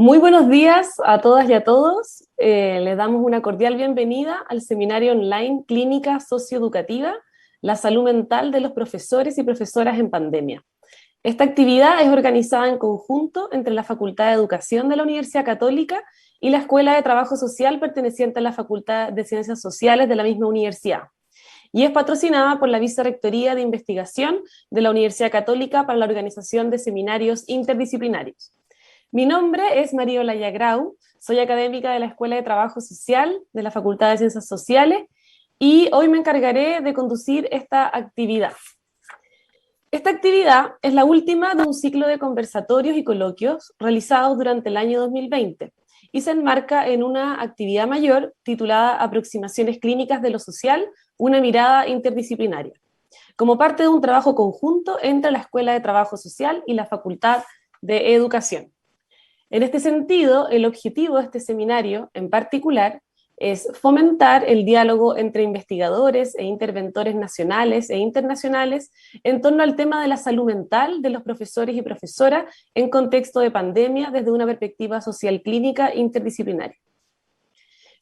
Muy buenos días a todas y a todos. Les damos una cordial bienvenida al seminario online Clínica Socioeducativa, la salud mental de los profesores y profesoras en pandemia. Esta actividad es organizada en conjunto entre la Facultad de Educación de la Universidad Católica y la Escuela de Trabajo Social perteneciente a la Facultad de Ciencias Sociales de la misma universidad. Y es patrocinada por la Vicerrectoría de Investigación de la Universidad Católica para la organización de seminarios interdisciplinarios. Mi nombre es María Olaya Grau, soy académica de la Escuela de Trabajo Social de la Facultad de Ciencias Sociales y hoy me encargaré de conducir esta actividad. Esta actividad es la última de un ciclo de conversatorios y coloquios realizados durante el año 2020 y se enmarca en una actividad mayor titulada Aproximaciones Clínicas de lo Social, una mirada interdisciplinaria, como parte de un trabajo conjunto entre la Escuela de Trabajo Social y la Facultad de Educación. En este sentido, el objetivo de este seminario en particular es fomentar el diálogo entre investigadores e interventores nacionales e internacionales en torno al tema de la salud mental de los profesores y profesoras en contexto de pandemia desde una perspectiva social clínica interdisciplinaria.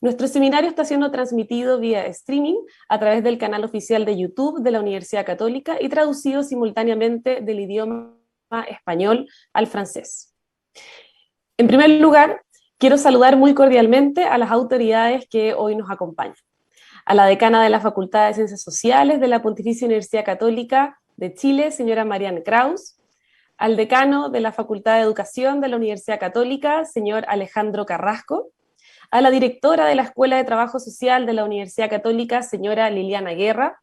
Nuestro seminario está siendo transmitido vía streaming a través del canal oficial de YouTube de la Universidad Católica y traducido simultáneamente del idioma español al francés. En primer lugar, quiero saludar muy cordialmente a las autoridades que hoy nos acompañan. A la decana de la Facultad de Ciencias Sociales de la Pontificia Universidad Católica de Chile, señora Marianne Kraus. Al decano de la Facultad de Educación de la Universidad Católica, señor Alejandro Carrasco. A la directora de la Escuela de Trabajo Social de la Universidad Católica, señora Liliana Guerra.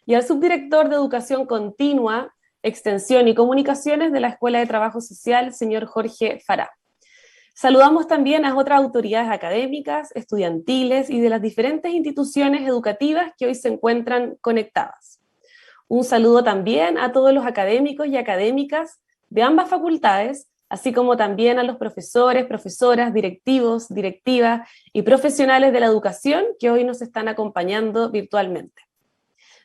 Y al subdirector de Educación Continua, Extensión y Comunicaciones de la Escuela de Trabajo Social, señor Jorge Fará. Saludamos también a otras autoridades académicas, estudiantiles y de las diferentes instituciones educativas que hoy se encuentran conectadas. Un saludo también a todos los académicos y académicas de ambas facultades, así como también a los profesores, profesoras, directivos, directivas y profesionales de la educación que hoy nos están acompañando virtualmente.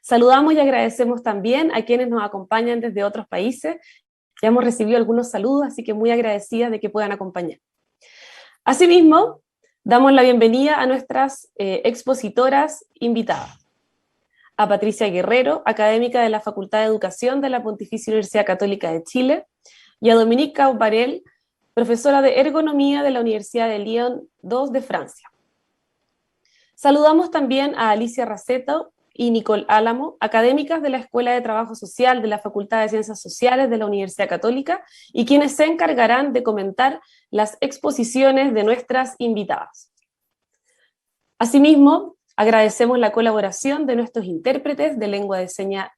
Saludamos y agradecemos también a quienes nos acompañan desde otros países. Ya hemos recibido algunos saludos, así que muy agradecidas de que puedan acompañar. Asimismo, damos la bienvenida a nuestras expositoras invitadas. A Patricia Guerrero, académica de la Facultad de Educación de la Pontificia Universidad Católica de Chile, y a Dominique Caubarel, profesora de Ergonomía de la Universidad de Lyon II de Francia. Saludamos también a Alicia Raceto y Nicole Álamo, académicas de la Escuela de Trabajo Social de la Facultad de Ciencias Sociales de la Universidad Católica y quienes se encargarán de comentar las exposiciones de nuestras invitadas. Asimismo, agradecemos la colaboración de nuestros intérpretes de lengua de señas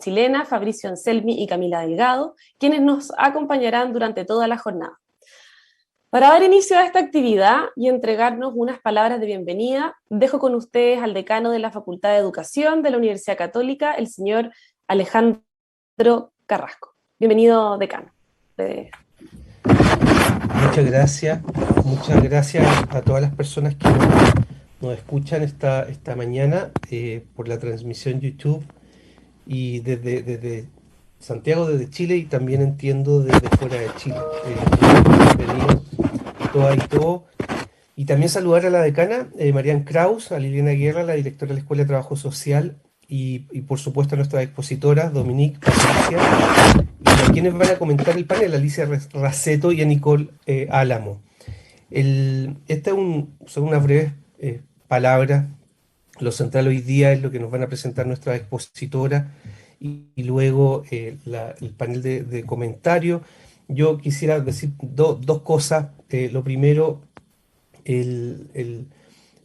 chilena, Fabricio Anselmi y Camila Delgado, quienes nos acompañarán durante toda la jornada. Para dar inicio a esta actividad y entregarnos unas palabras de bienvenida, dejo con ustedes al decano de la Facultad de Educación de la Universidad Católica, el señor Alejandro Carrasco. Bienvenido, decano. Muchas gracias a todas las personas que nos escuchan esta mañana por la transmisión YouTube y desde Santiago, desde Chile, y también entiendo desde fuera de Chile. Bienvenidos todas y todos. Y también saludar a la decana, Marianne Kraus, a Liliana Guerra, la directora de la Escuela de Trabajo Social, y por supuesto a nuestras expositoras, Dominique, Patricia, y a quienes van a comentar el panel, Alicia Raceto y a Nicole Álamo. Son unas breves palabras. Lo central hoy día es lo que nos van a presentar nuestras expositoras y luego el panel de comentarios. Yo quisiera decir dos cosas. Lo primero,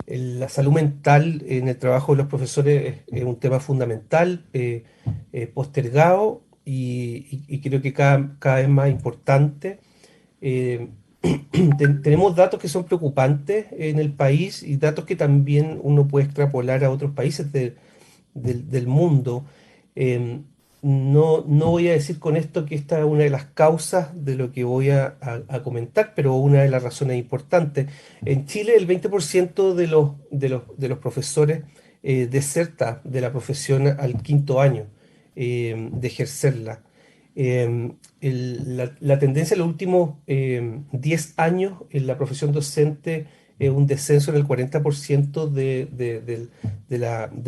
la salud mental en el trabajo de los profesores es un tema fundamental, postergado y creo que cada vez más importante. Eh, Tenemos datos que son preocupantes en el país y datos que también uno puede extrapolar a otros países del mundo. Eh, no voy a decir con esto que esta es una de las causas de lo que voy a comentar, pero una de las razones importantes. En Chile, el 20% de los profesores deserta de la profesión al quinto año de ejercerla. La tendencia en los últimos 10 años en la profesión docente es un descenso en el 40% de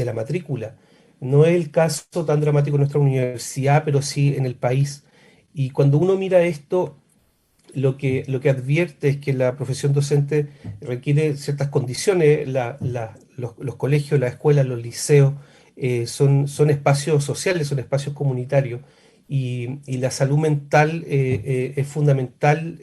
la matrícula. No es el caso tan dramático en nuestra universidad, pero sí en el país. Y cuando uno mira esto, lo que advierte es que la profesión docente requiere ciertas condiciones. Los colegios, las escuelas, los liceos son espacios sociales, son espacios comunitarios y la salud mental es fundamental,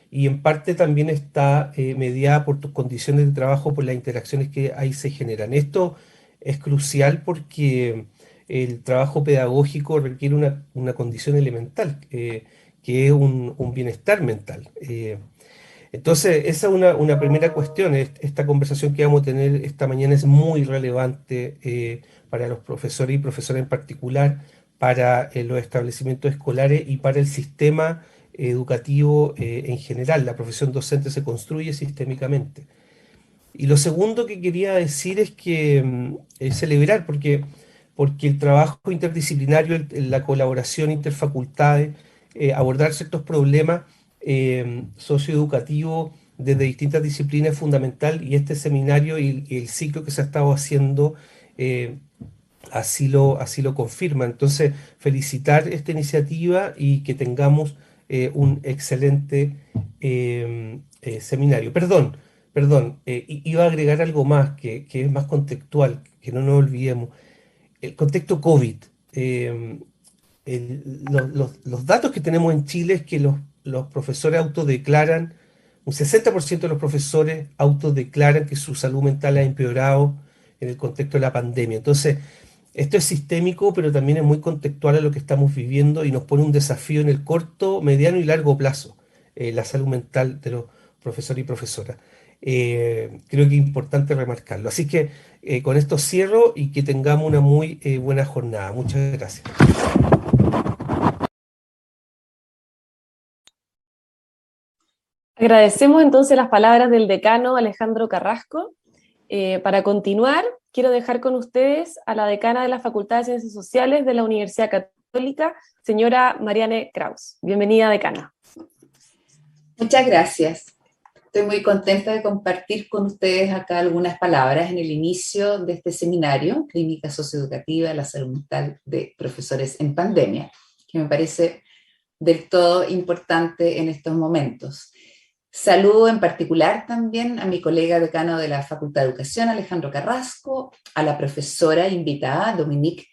y en parte también está mediada por tus condiciones de trabajo, por las interacciones que ahí se generan. Esto es crucial porque el trabajo pedagógico requiere una condición elemental, que es un bienestar mental. Entonces, esa es una primera cuestión. Esta conversación que vamos a tener esta mañana es muy relevante para los profesores y profesoras en particular, para los establecimientos escolares y para el sistema educativo en general. La profesión docente se construye sistémicamente. Y lo segundo que quería decir es que es celebrar, porque el trabajo interdisciplinario, la colaboración interfacultades, abordar ciertos problemas socioeducativos desde distintas disciplinas es fundamental, y este seminario y el ciclo que se ha estado haciendo eh, así lo confirma. Entonces, felicitar esta iniciativa y que tengamos un excelente seminario. Perdón, iba a agregar algo más que es más contextual, que no nos olvidemos. El contexto COVID. eh, los datos que tenemos en Chile es que los profesores autodeclaran, un 60% de los profesores autodeclaran que su salud mental ha empeorado en el contexto de la pandemia. Entonces, esto es sistémico, pero también es muy contextual a lo que estamos viviendo y nos pone un desafío en el corto, mediano y largo plazo, la salud mental de los profesores y profesoras. Creo que es importante remarcarlo. Así que con esto cierro y que tengamos una muy buena jornada. Muchas gracias. Agradecemos entonces las palabras del decano Alejandro Carrasco. Para continuar, quiero dejar con ustedes a la decana de la Facultad de Ciencias Sociales de la Universidad Católica, señora Mariane Kraus. Bienvenida, decana. Muchas gracias. Estoy muy contenta de compartir con ustedes acá algunas palabras en el inicio de este seminario, Clínica Socioeducativa de la Salud Mental de Profesores en Pandemia, que me parece del todo importante en estos momentos. Saludo en particular también a mi colega decano de la Facultad de Educación, Alejandro Carrasco, a la profesora invitada, Dominique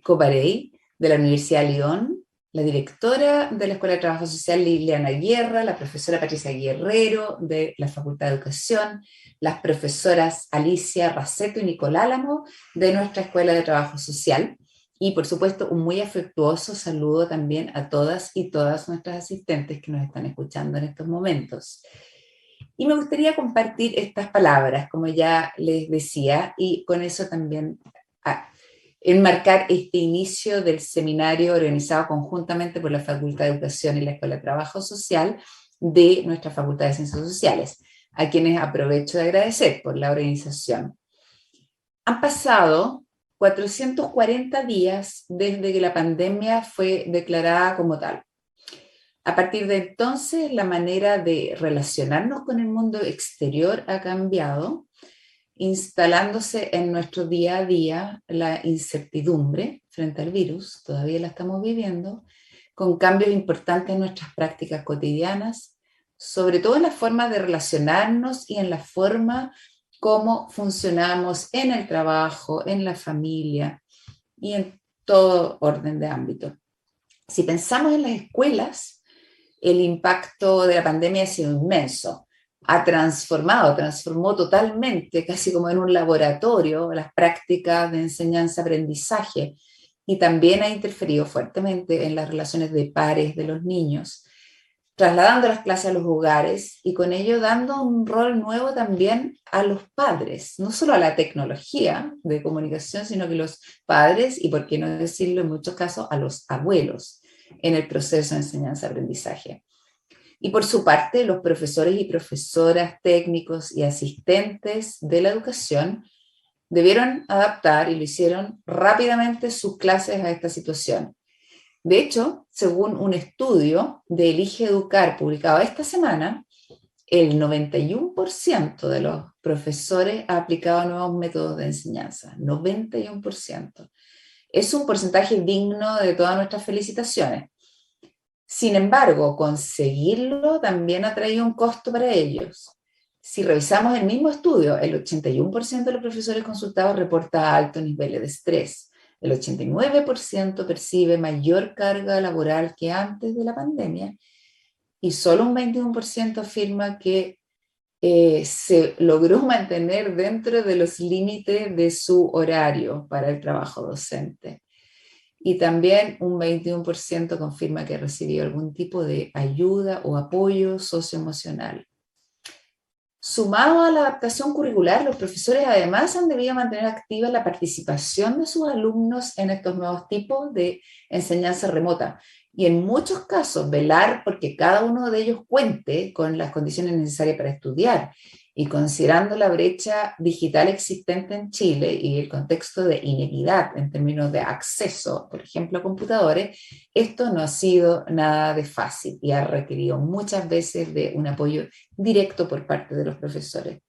Cobarey, de la Universidad de Lyon, la directora de la Escuela de Trabajo Social, Liliana Guerra, la profesora Patricia Guerrero, de la Facultad de Educación, las profesoras Alicia Raceto y Nicole Álamo, de nuestra Escuela de Trabajo Social, y por supuesto un muy afectuoso saludo también a todas y todas nuestras asistentes que nos están escuchando en estos momentos. Y me gustaría compartir estas palabras, como ya les decía, y con eso también enmarcar este inicio del seminario organizado conjuntamente por la Facultad de Educación y la Escuela de Trabajo Social de nuestra Facultad de Ciencias Sociales, a quienes aprovecho de agradecer por la organización. Han pasado 440 días desde que la pandemia fue declarada como tal. A partir de entonces, la manera de relacionarnos con el mundo exterior ha cambiado, instalándose en nuestro día a día la incertidumbre frente al virus, todavía la estamos viviendo, con cambios importantes en nuestras prácticas cotidianas, sobre todo en la forma de relacionarnos y en la forma como funcionamos en el trabajo, en la familia y en todo orden de ámbito. Si pensamos en las escuelas, el impacto de la pandemia ha sido inmenso. Transformó totalmente, casi como en un laboratorio, las prácticas de enseñanza-aprendizaje, y también ha interferido fuertemente en las relaciones de pares de los niños, trasladando las clases a los hogares y con ello dando un rol nuevo también a los padres, no solo a la tecnología de comunicación, sino que los padres, y por qué no decirlo en muchos casos, a los abuelos en el proceso de enseñanza-aprendizaje. Y por su parte, los profesores y profesoras, técnicos y asistentes de la educación debieron adaptar, y lo hicieron rápidamente, sus clases a esta situación. De hecho, según un estudio de Elige Educar publicado esta semana, el 91% de los profesores ha aplicado nuevos métodos de enseñanza. 91%. Es un porcentaje digno de todas nuestras felicitaciones. Sin embargo, conseguirlo también ha traído un costo para ellos. Si revisamos el mismo estudio, el 81% de los profesores consultados reporta altos niveles de estrés. El 89% percibe mayor carga laboral que antes de la pandemia y solo un 21% afirma que se logró mantener dentro de los límites de su horario para el trabajo docente. Y también un 21% confirma que recibió algún tipo de ayuda o apoyo socioemocional. Sumado a la adaptación curricular, los profesores además han debido mantener activa la participación de sus alumnos en estos nuevos tipos de enseñanza remota y en muchos casos velar porque cada uno de ellos cuente con las condiciones necesarias para estudiar. Y considerando la brecha digital existente en Chile y el contexto de inequidad en términos de acceso, por ejemplo, a computadores, esto no ha sido nada de fácil y ha requerido muchas veces de un apoyo directo por parte de los profesores.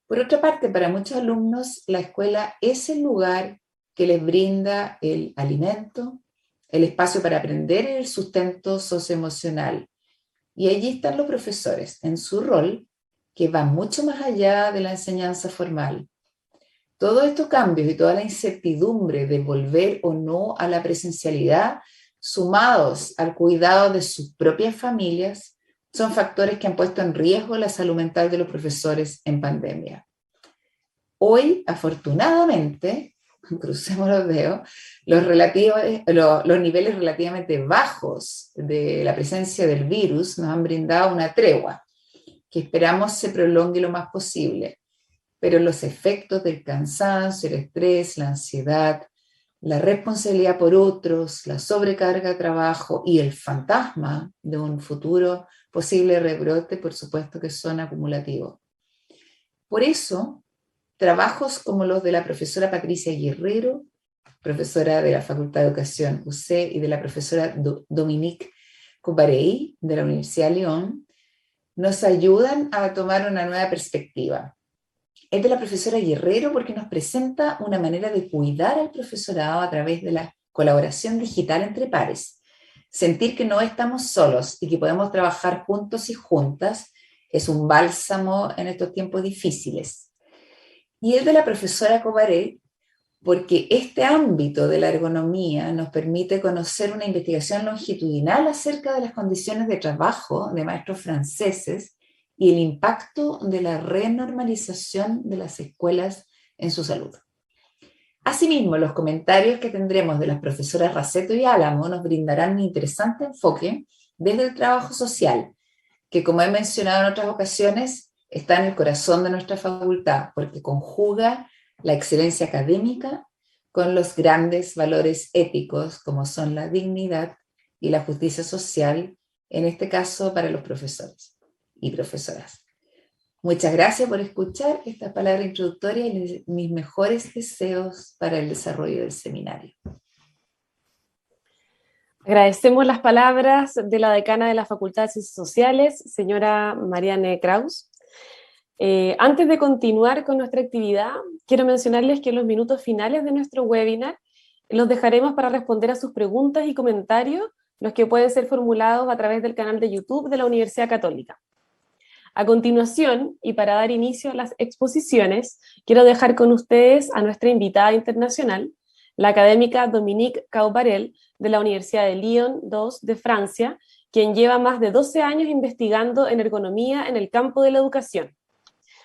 Por otra parte, para muchos alumnos, la escuela es el lugar que les brinda el alimento, el espacio para aprender y el sustento socioemocional. Y allí están los profesores en su rol, que va mucho más allá de la enseñanza formal. Todos estos cambios y toda la incertidumbre de volver o no a la presencialidad, sumados al cuidado de sus propias familias, son factores que han puesto en riesgo la salud mental de los profesores en pandemia. Hoy, afortunadamente, crucemos los dedos, los niveles relativamente bajos de la presencia del virus nos han brindado una tregua que esperamos se prolongue lo más posible. Pero los efectos del cansancio, el estrés, la ansiedad, la responsabilidad por otros, la sobrecarga de trabajo y el fantasma de un futuro posible rebrote, por supuesto que son acumulativos. Por eso, trabajos como los de la profesora Patricia Guerrero, profesora de la Facultad de Educación UC, y de la profesora Dominique Coubarey, de la Universidad de Lyon, nos ayudan a tomar una nueva perspectiva. Es de la profesora Guerrero porque nos presenta una manera de cuidar al profesorado a través de la colaboración digital entre pares. Sentir que no estamos solos y que podemos trabajar juntos y juntas es un bálsamo en estos tiempos difíciles. Y es de la profesora Coubarey porque este ámbito de la ergonomía nos permite conocer una investigación longitudinal acerca de las condiciones de trabajo de maestros franceses y el impacto de la renormalización de las escuelas en su salud. Asimismo, los comentarios que tendremos de las profesoras Raceto y Álamo nos brindarán un interesante enfoque desde el trabajo social, que, como he mencionado en otras ocasiones, está en el corazón de nuestra facultad, porque conjuga la excelencia académica con los grandes valores éticos como son la dignidad y la justicia social, en este caso para los profesores y profesoras. Muchas gracias por escuchar esta palabra introductoria y mis mejores deseos para el desarrollo del seminario. Agradecemos las palabras de la decana de la Facultad de Ciencias Sociales, señora Marianne Kraus. Antes de continuar con nuestra actividad, quiero mencionarles que en los minutos finales de nuestro webinar los dejaremos para responder a sus preguntas y comentarios, los que pueden ser formulados a través del canal de YouTube de la Universidad Católica. A continuación, y para dar inicio a las exposiciones, quiero dejar con ustedes a nuestra invitada internacional, la académica Dominique Coubarey, de la Universidad de Lyon 2 de Francia, quien lleva más de 12 años investigando en ergonomía en el campo de la educación.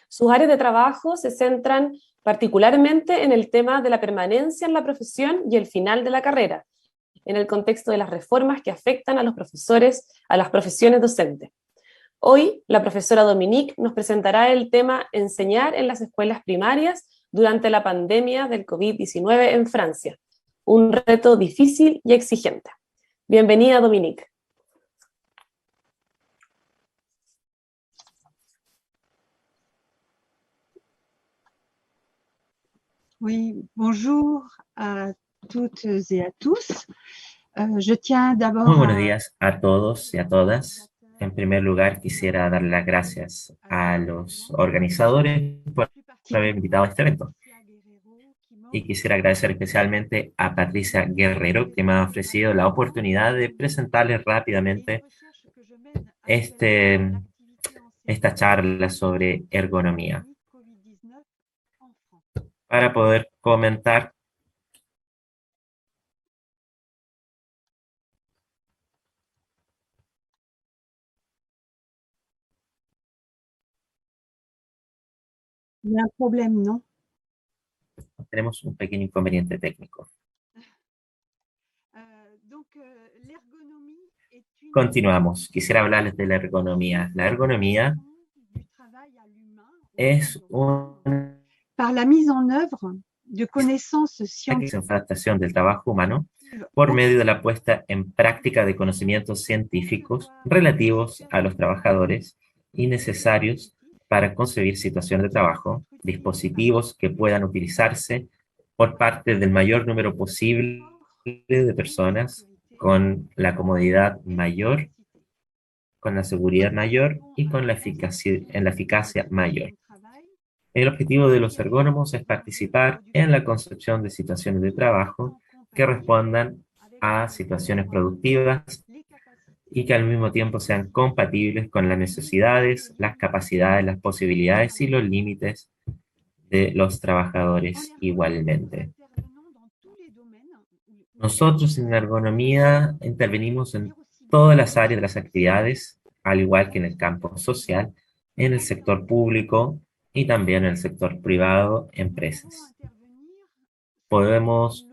Sus áreas de trabajo se centran particularmente en el tema de la permanencia en la profesión y el final de la carrera, en el contexto de las reformas que afectan a los profesores, a las profesiones docentes. Hoy, la profesora Dominique nos presentará el tema Enseñar en las escuelas primarias durante la pandemia del COVID-19 en Francia, un reto difícil y exigente. Bienvenida, Dominique. Oui, bonjour à toutes et à tous. Muy buenos días a todos y a todas. En primer lugar, quisiera dar las gracias a los organizadores por haber invitado a este evento. Y quisiera agradecer especialmente a Patricia Guerrero, que me ha ofrecido la oportunidad de presentarles rápidamente esta charla sobre ergonomía, para poder comentar. Il y a un problème, non? Tenemos un pequeño inconveniente técnico. Continuamos. Quisiera hablarles de la ergonomía. La ergonomía es Par la mise en œuvre de connaissances scientifiques adaptación del trabajo humano por medio de la puesta en práctica de conocimientos científicos relativos a los trabajadores y necesarios para concebir situaciones de trabajo, dispositivos que puedan utilizarse por parte del mayor número posible de personas con la comodidad mayor, con la seguridad mayor y con la eficacia mayor. El objetivo de los ergónomos es participar en la concepción de situaciones de trabajo que respondan a situaciones productivas y que al mismo tiempo sean compatibles con las necesidades, las capacidades, las posibilidades y los límites de los trabajadores igualmente. Nosotros en ergonomía intervenimos en todas las áreas de las actividades, al igual que en el campo social, en el sector público y también en el sector privado, empresas. Podemos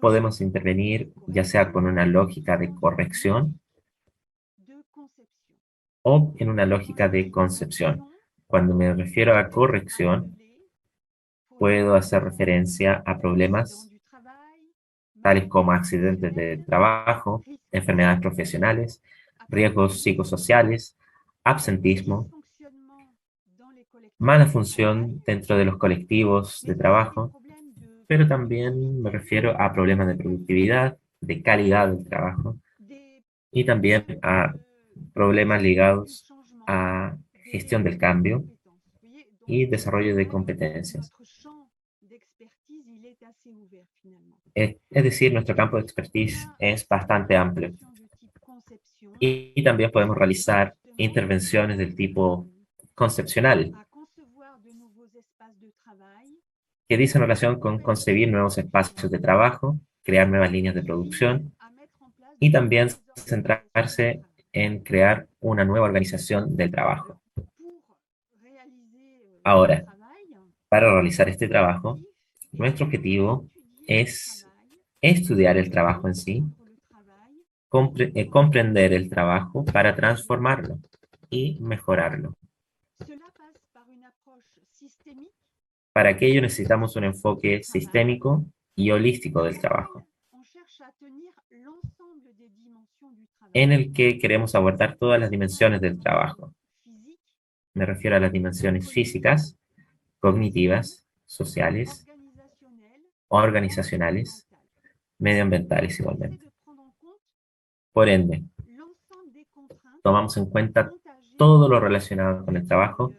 intervenir ya sea con una lógica de corrección o en una lógica de concepción. Cuando me refiero a corrección, puedo hacer referencia a problemas tales como accidentes de trabajo, enfermedades profesionales, riesgos psicosociales, absentismo, mala función dentro de los colectivos de trabajo, pero también me refiero a problemas de productividad, de calidad del trabajo y también a problemas ligados a gestión del cambio y desarrollo de competencias. Es decir, nuestro campo de expertise es bastante amplio. Y también podemos realizar intervenciones del tipo concepcional, que dice en relación con concebir nuevos espacios de trabajo, crear nuevas líneas de producción y también centrarse en crear una nueva organización del trabajo. Ahora, para realizar este trabajo, nuestro objetivo es estudiar el trabajo en sí, comprender el trabajo para transformarlo y mejorarlo. Para aquello necesitamos un enfoque sistémico y holístico del trabajo, en el que queremos abordar todas las dimensiones del trabajo. Me refiero a las dimensiones físicas, cognitivas, sociales, organizacionales, medioambientales igualmente. Por ende, tomamos en cuenta todo lo relacionado con el trabajo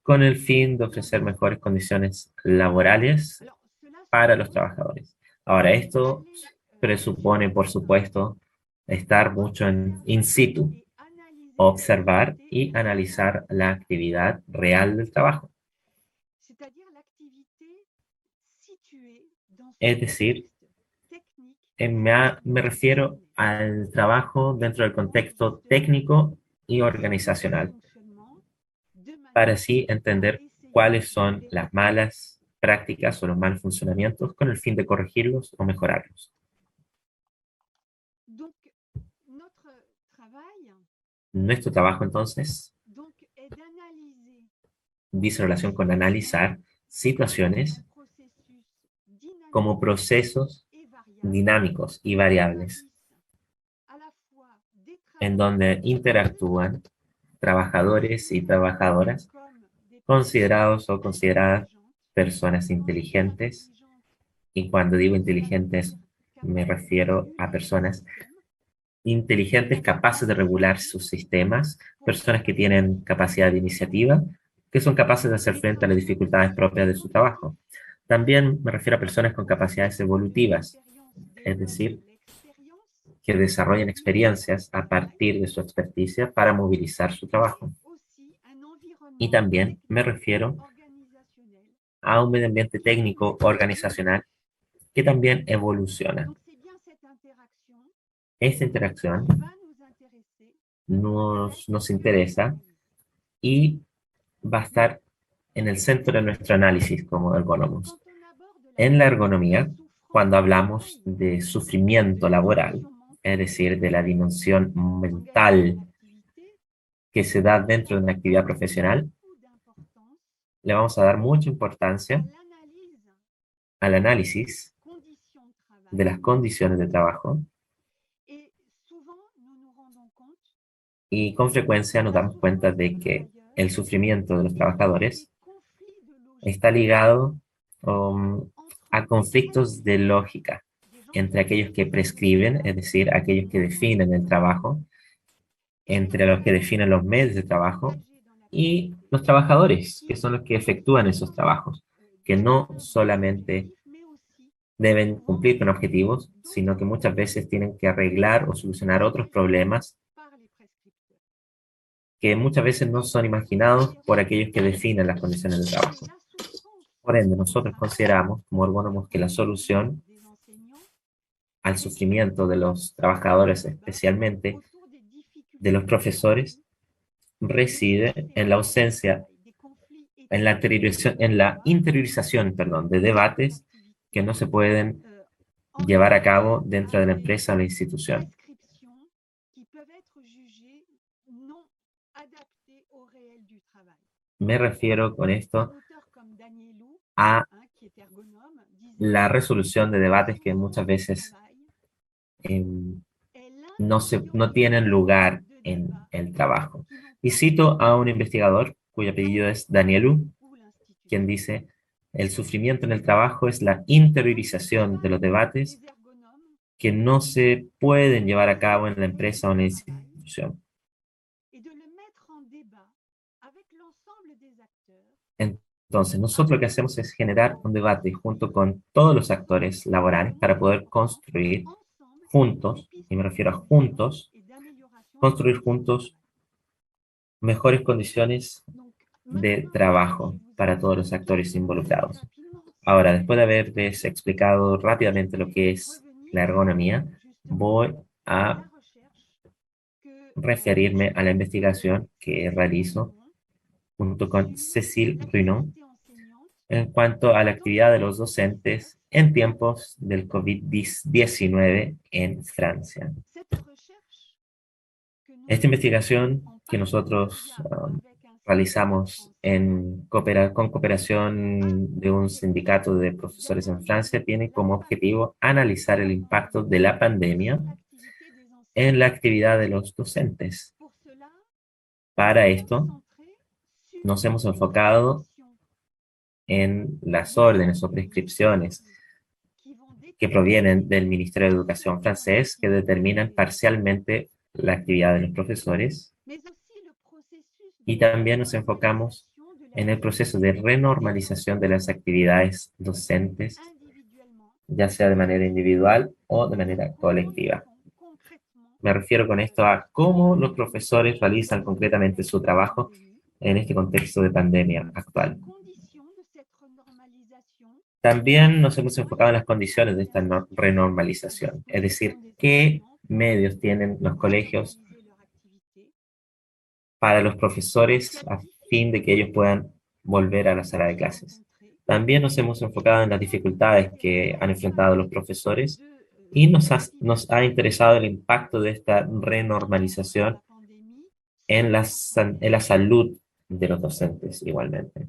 con el fin de ofrecer mejores condiciones laborales para los trabajadores. Ahora, esto presupone, por supuesto, estar mucho in situ, observar y analizar la actividad real del trabajo. Es decir, me refiero al trabajo dentro del contexto técnico y organizacional, para así entender cuáles son las malas prácticas o los malos funcionamientos con el fin de corregirlos o mejorarlos. Nuestro trabajo, entonces, dice relación con analizar situaciones como procesos dinámicos y variables, en donde interactúan trabajadores y trabajadoras considerados o consideradas personas inteligentes, y cuando digo inteligentes me refiero a personas inteligentes, capaces de regular sus sistemas, personas que tienen capacidad de iniciativa, que son capaces de hacer frente a las dificultades propias de su trabajo. También me refiero a personas con capacidades evolutivas, es decir, que desarrollen experiencias a partir de su experticia para movilizar su trabajo. Y también me refiero a un medio ambiente técnico organizacional que también evoluciona. Esta interacción nos interesa y va a estar en el centro de nuestro análisis como ergónomos. En la ergonomía, cuando hablamos de sufrimiento laboral, es decir, de la dimensión mental que se da dentro de una actividad profesional, le vamos a dar mucha importancia al análisis de las condiciones de trabajo y con frecuencia nos damos cuenta de que el sufrimiento de los trabajadores está ligado a conflictos de lógica entre aquellos que prescriben, es decir, aquellos que definen el trabajo, entre los que definen los medios de trabajo y los trabajadores, que son los que efectúan esos trabajos, que no solamente deben cumplir con objetivos, sino que muchas veces tienen que arreglar o solucionar otros problemas que muchas veces no son imaginados por aquellos que definen las condiciones de trabajo. Por ende, nosotros consideramos como ergónomos que la solución al sufrimiento de los trabajadores, especialmente de los profesores, reside en la ausencia, en la interiorización, de debates que no se pueden llevar a cabo dentro de la empresa o la institución. Me refiero con esto a la resolución de debates que muchas veces no tienen lugar en el trabajo. Y cito a un investigador cuyo apellido es Danielou, quien dice: el sufrimiento en el trabajo es la interiorización de los debates que no se pueden llevar a cabo en la empresa o en la institución. Entonces, nosotros lo que hacemos es generar un debate junto con todos los actores laborales para poder construir juntos, y me refiero a juntos, construir juntos mejores condiciones de trabajo para todos los actores involucrados. Ahora, después de haberles explicado rápidamente lo que es la ergonomía, voy a referirme a la investigación que realizo junto con Cécile Brunon en cuanto a la actividad de los docentes en tiempos del COVID-19 en Francia. Esta investigación que nosotros realizamos con cooperación de un sindicato de profesores en Francia tiene como objetivo analizar el impacto de la pandemia en la actividad de los docentes. Para esto, nos hemos enfocado en las órdenes o prescripciones que provienen del Ministerio de Educación francés que determinan parcialmente la actividad de los profesores, y también nos enfocamos en el proceso de renormalización de las actividades docentes, ya sea de manera individual o de manera colectiva. Me refiero con esto a cómo los profesores realizan concretamente su trabajo en este contexto de pandemia actual. También nos hemos enfocado en las condiciones de esta renormalización, es decir, qué medios tienen los colegios para los profesores a fin de que ellos puedan volver a la sala de clases. También nos hemos enfocado en las dificultades que han enfrentado los profesores y nos ha interesado el impacto de esta renormalización en la salud de los docentes igualmente.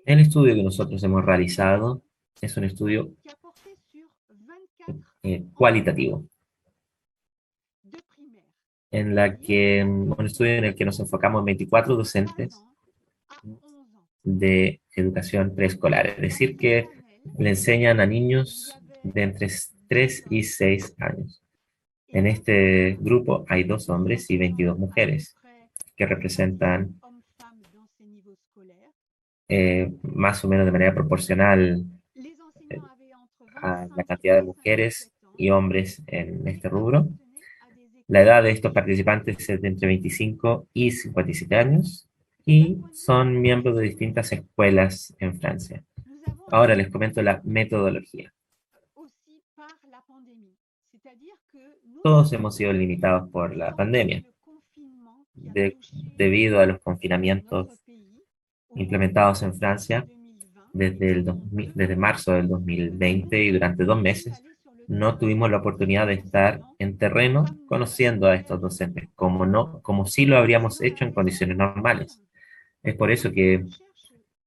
El estudio que nosotros hemos realizado es un estudio cualitativo, un estudio en el que nos enfocamos en 24 docentes de educación preescolar. Es decir, que le enseñan a niños de entre 3 y 6 años. En este grupo hay 2 hombres y 22 mujeres, que representan más o menos de manera proporcional a la cantidad de mujeres y hombres en este rubro. La edad de estos participantes es de entre 25 y 57 años y son miembros de distintas escuelas en Francia. Ahora les comento la metodología. Todos hemos sido limitados por la pandemia. Debido a los confinamientos implementados en Francia desde marzo del 2020 y durante 2 meses, no tuvimos la oportunidad de estar en terreno conociendo a estos docentes, como si lo habríamos hecho en condiciones normales. Es por eso que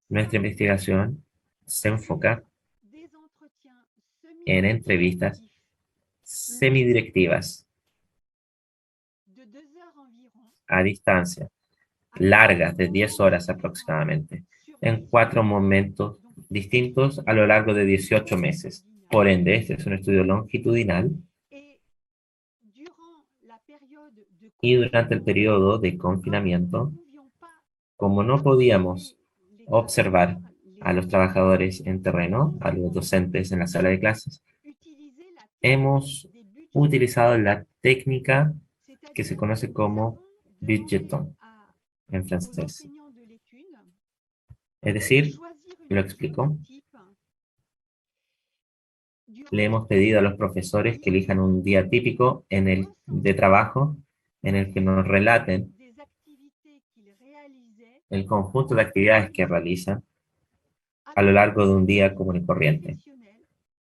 nuestra investigación se enfoca en entrevistas semidirectivas a distancia, largas de 10 horas aproximadamente, en 4 momentos distintos a lo largo de 18 meses. Por ende, este es un estudio longitudinal y durante el periodo de confinamiento, como no podíamos observar a los trabajadores en terreno, a los docentes en la sala de clases, hemos utilizado la técnica que se conoce como budgeton en francés. Es decir, lo explico. Le hemos pedido a los profesores que elijan un día típico de trabajo en el que nos relaten el conjunto de actividades que realizan a lo largo de un día común y corriente,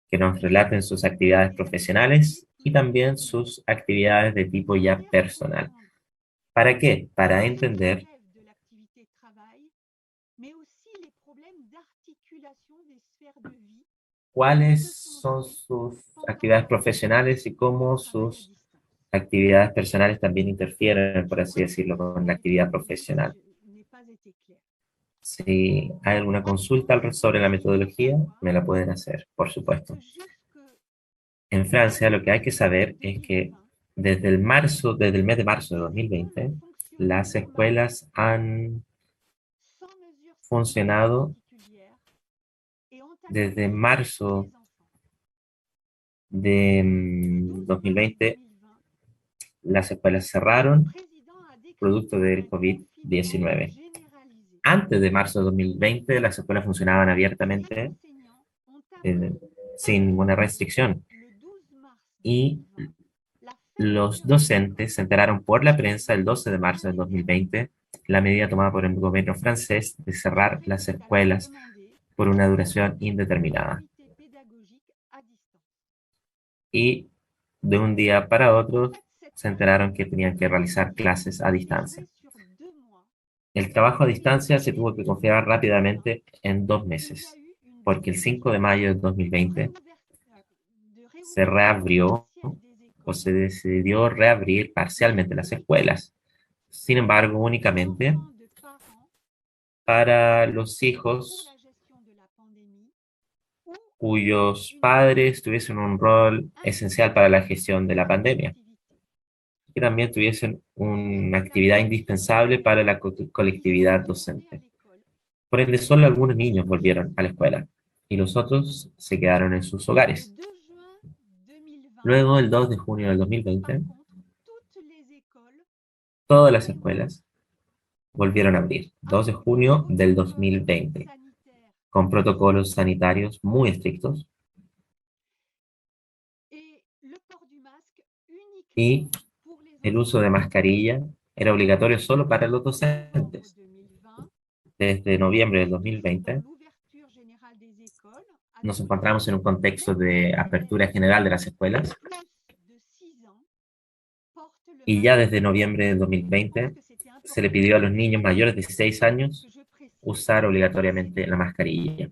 que nos relaten sus actividades profesionales y también sus actividades de tipo ya personal. ¿Para qué? Para entender cuáles son sus actividades profesionales y cómo sus actividades personales también interfieren, por así decirlo, con la actividad profesional. Si hay alguna consulta sobre la metodología, me la pueden hacer, por supuesto. En Francia, lo que hay que saber es que desde el mes de marzo de 2020, las escuelas han funcionado desde marzo de 2020. Las escuelas cerraron producto del COVID-19. Antes de marzo de 2020, las escuelas funcionaban abiertamente sin ninguna restricción. Y los docentes se enteraron por la prensa el 12 de marzo del 2020 la medida tomada por el gobierno francés de cerrar las escuelas por una duración indeterminada. Y de un día para otro se enteraron que tenían que realizar clases a distancia. El trabajo a distancia se tuvo que confiar rápidamente en 2 meses, porque el 5 de mayo de 2020 se reabrió o se decidió reabrir parcialmente las escuelas. Sin embargo, únicamente para los hijos cuyos padres tuviesen un rol esencial para la gestión de la pandemia, que también tuviesen una actividad indispensable para la colectividad docente. Por ende, solo algunos niños volvieron a la escuela y los otros se quedaron en sus hogares. Luego, el 2 de junio del 2020, todas las escuelas volvieron a abrir. 2 de junio del 2020, con protocolos sanitarios muy estrictos. Y el uso de mascarilla era obligatorio solo para los docentes. Desde noviembre del 2020, nos encontramos en un contexto de apertura general de las escuelas. Y ya desde noviembre del 2020 se le pidió a los niños mayores de 16 años usar obligatoriamente la mascarilla.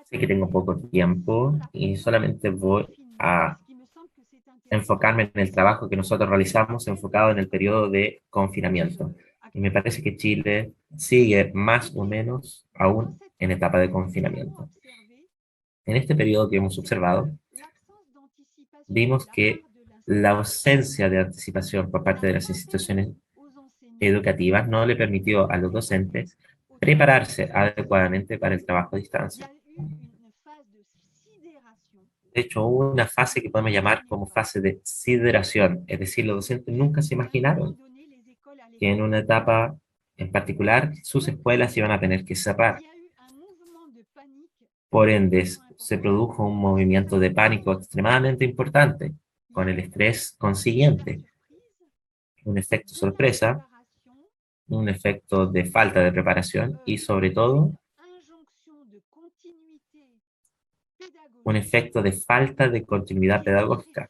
Sé que tengo poco tiempo y solamente voy a enfocarme en el trabajo que nosotros realizamos enfocado en el periodo de confinamiento. Y me parece que Chile sigue más o menos aún en etapa de confinamiento. En este periodo que hemos observado, vimos que la ausencia de anticipación por parte de las instituciones educativas no le permitió a los docentes prepararse adecuadamente para el trabajo a distancia. De hecho, hubo una fase que podemos llamar como fase de sideración, es decir, los docentes nunca se imaginaron que en una etapa en particular sus escuelas iban a tener que cerrar. Por ende, se produjo un movimiento de pánico extremadamente importante, con el estrés consiguiente, un efecto sorpresa, un efecto de falta de preparación y sobre todo un efecto de falta de continuidad pedagógica,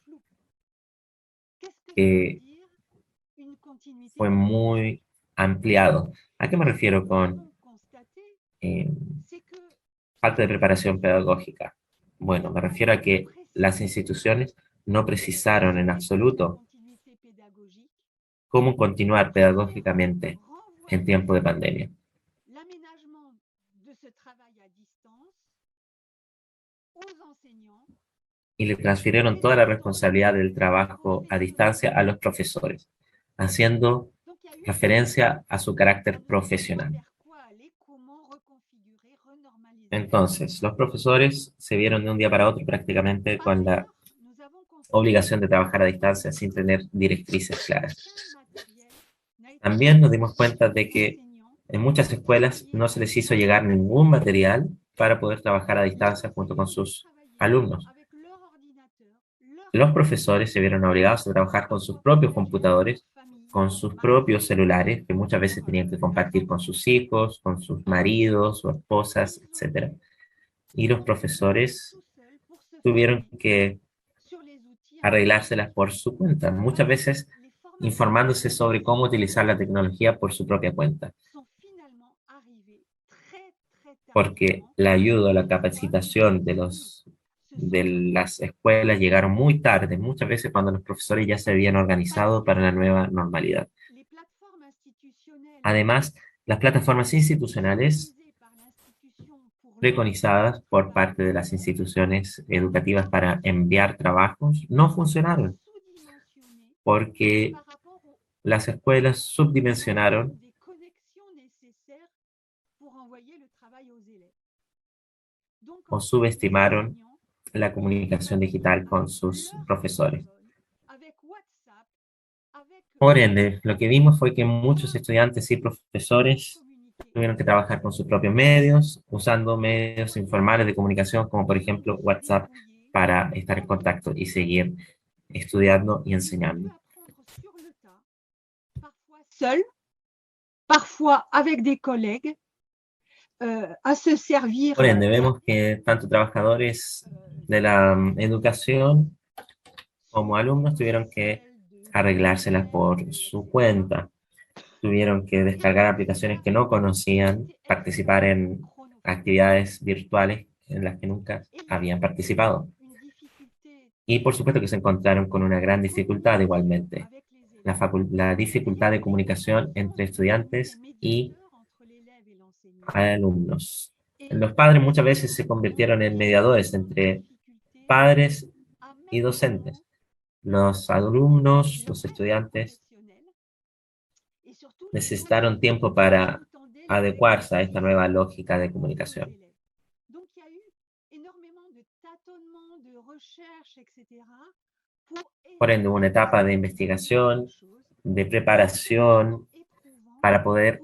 que fue muy ampliado. ¿A qué me refiero con falta de preparación pedagógica? Bueno, me refiero a que las instituciones no precisaron en absoluto cómo continuar pedagógicamente en tiempo de pandemia. Y le transfirieron toda la responsabilidad del trabajo a distancia a los profesores, haciendo referencia a su carácter profesional. Entonces, los profesores se vieron de un día para otro prácticamente con la obligación de trabajar a distancia sin tener directrices claras. También nos dimos cuenta de que en muchas escuelas no se les hizo llegar ningún material para poder trabajar a distancia junto con sus alumnos. Los profesores se vieron obligados a trabajar con sus propios computadores, con sus propios celulares, que muchas veces tenían que compartir con sus hijos, con sus maridos o esposas, etc. Y los profesores tuvieron que arreglárselas por su cuenta, muchas veces informándose sobre cómo utilizar la tecnología por su propia cuenta. Porque la ayuda, la capacitación de las escuelas llegaron muy tarde, muchas veces cuando los profesores ya se habían organizado para la nueva normalidad. Además, las plataformas institucionales preconizadas por parte de las instituciones educativas para enviar trabajos no funcionaron, porque las escuelas subdimensionaron o subestimaron la comunicación digital con sus profesores. Por ende, lo que vimos fue que muchos estudiantes y profesores tuvieron que trabajar con sus propios medios, usando medios informales de comunicación, como por ejemplo WhatsApp, para estar en contacto y seguir estudiando y enseñando. Seul, parfois avec des collègues, à se servir. Por ende, vemos que tanto trabajadores de la educación como alumnos tuvieron que arreglárselas por su cuenta. Tuvieron que descargar aplicaciones que no conocían, participar en actividades virtuales en las que nunca habían participado. Y por supuesto que se encontraron con una gran dificultad igualmente, la dificultad de comunicación entre estudiantes y alumnos. Los padres muchas veces se convirtieron en mediadores entre padres y docentes. Los alumnos, los estudiantes, necesitaron tiempo para adecuarse a esta nueva lógica de comunicación. Por ende, hubo una etapa de investigación, de preparación, para poder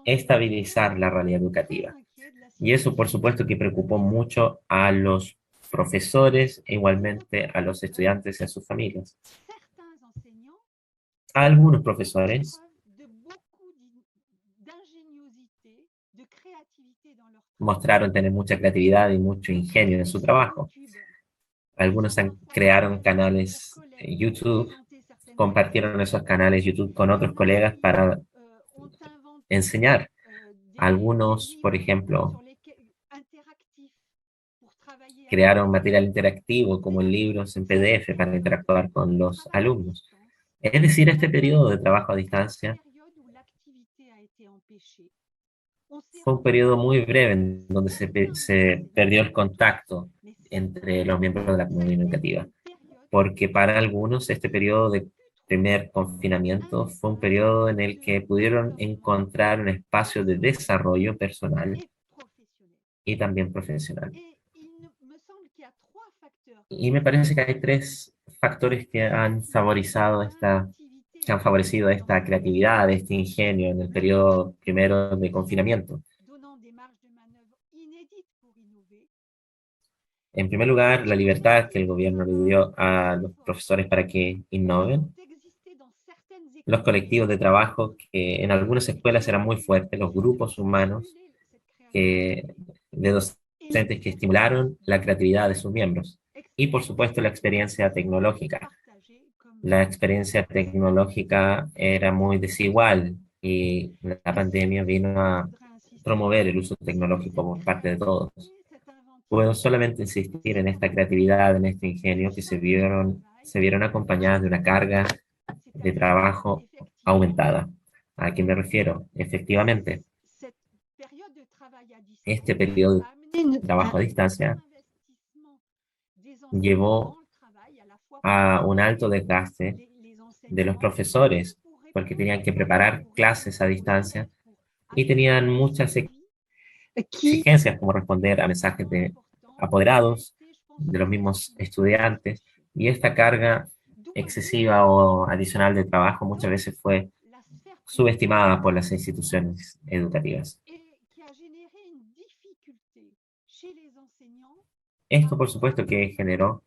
estabilizar la realidad educativa. Y eso, por supuesto, que preocupó mucho a los profesores e igualmente a los estudiantes y a sus familias. Algunos profesores mostraron tener mucha creatividad y mucho ingenio en su trabajo. Algunos crearon canales YouTube, compartieron esos canales YouTube con otros colegas para enseñar. Algunos, por ejemplo, crearon material interactivo como libros en PDF para interactuar con los alumnos. Es decir, este periodo de trabajo a distancia Fue un periodo muy breve en donde se perdió el contacto entre los miembros de la comunidad educativa, porque para algunos este periodo de primer confinamiento fue un periodo en el que pudieron encontrar un espacio de desarrollo personal y también profesional. Y me parece que hay tres factores que han favorecido esta creatividad, este ingenio en el periodo primero de confinamiento. En primer lugar, la libertad que el gobierno le dio a los profesores para que innoven. Los colectivos de trabajo que en algunas escuelas eran muy fuertes, los grupos humanos de docentes que estimularon la creatividad de sus miembros. Y por supuesto la experiencia tecnológica. La experiencia tecnológica era muy desigual y la pandemia vino a promover el uso tecnológico por parte de todos. Puedo solamente insistir en esta creatividad, en este ingenio que se vieron acompañadas de una carga de trabajo aumentada. ¿A qué me refiero? Efectivamente, este periodo de trabajo a distancia llevó a un alto desgaste de los profesores, porque tenían que preparar clases a distancia y tenían muchas exigencias como responder a mensajes de apoderados, de los mismos estudiantes, y esta carga excesiva o adicional de trabajo muchas veces fue subestimada por las instituciones educativas. Esto, por supuesto, que generó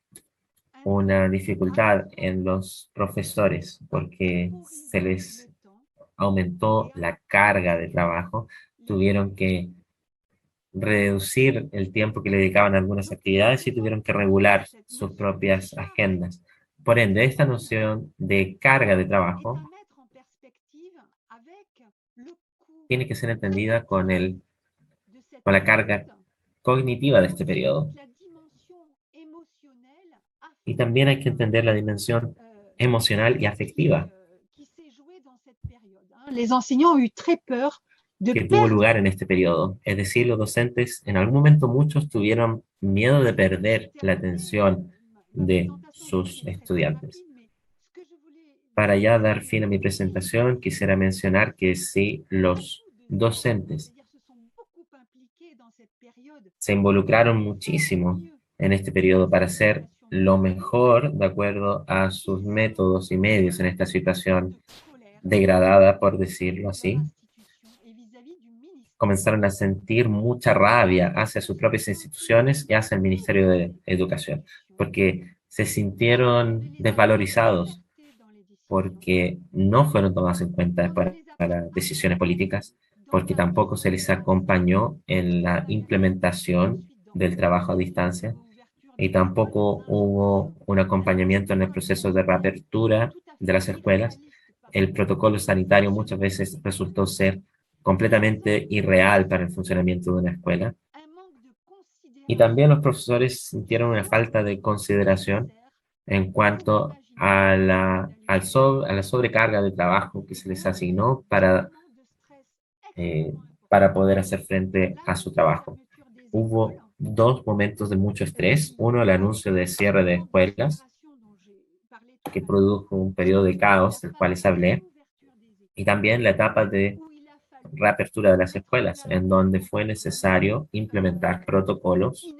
una dificultad en los profesores porque se les aumentó la carga de trabajo, tuvieron que reducir el tiempo que le dedicaban a algunas actividades y tuvieron que regular sus propias agendas. Por ende, esta noción de carga de trabajo tiene que ser entendida con la carga cognitiva de este periodo. Y también hay que entender la dimensión emocional y afectiva que tuvo lugar en este periodo. Es decir, los docentes, en algún momento muchos tuvieron miedo de perder la atención de sus estudiantes. Para ya dar fin a mi presentación, quisiera mencionar que sí, los docentes se involucraron muchísimo en este periodo para hacer lo mejor de acuerdo a sus métodos y medios en esta situación degradada, por decirlo así. Comenzaron a sentir mucha rabia hacia sus propias instituciones y hacia el Ministerio de Educación, porque se sintieron desvalorizados, porque no fueron tomados en cuenta para decisiones políticas, porque tampoco se les acompañó en la implementación del trabajo a distancia y tampoco hubo un acompañamiento en el proceso de reapertura de las escuelas. El protocolo sanitario muchas veces resultó ser completamente irreal para el funcionamiento de una escuela. Y también los profesores sintieron una falta de consideración en cuanto a la sobrecarga de trabajo que se les asignó para poder hacer frente a su trabajo. Hubo dos momentos de mucho estrés. Uno, el anuncio de cierre de escuelas, que produjo un periodo de caos, del cual les hablé, y también la etapa de reapertura de las escuelas, en donde fue necesario implementar protocolos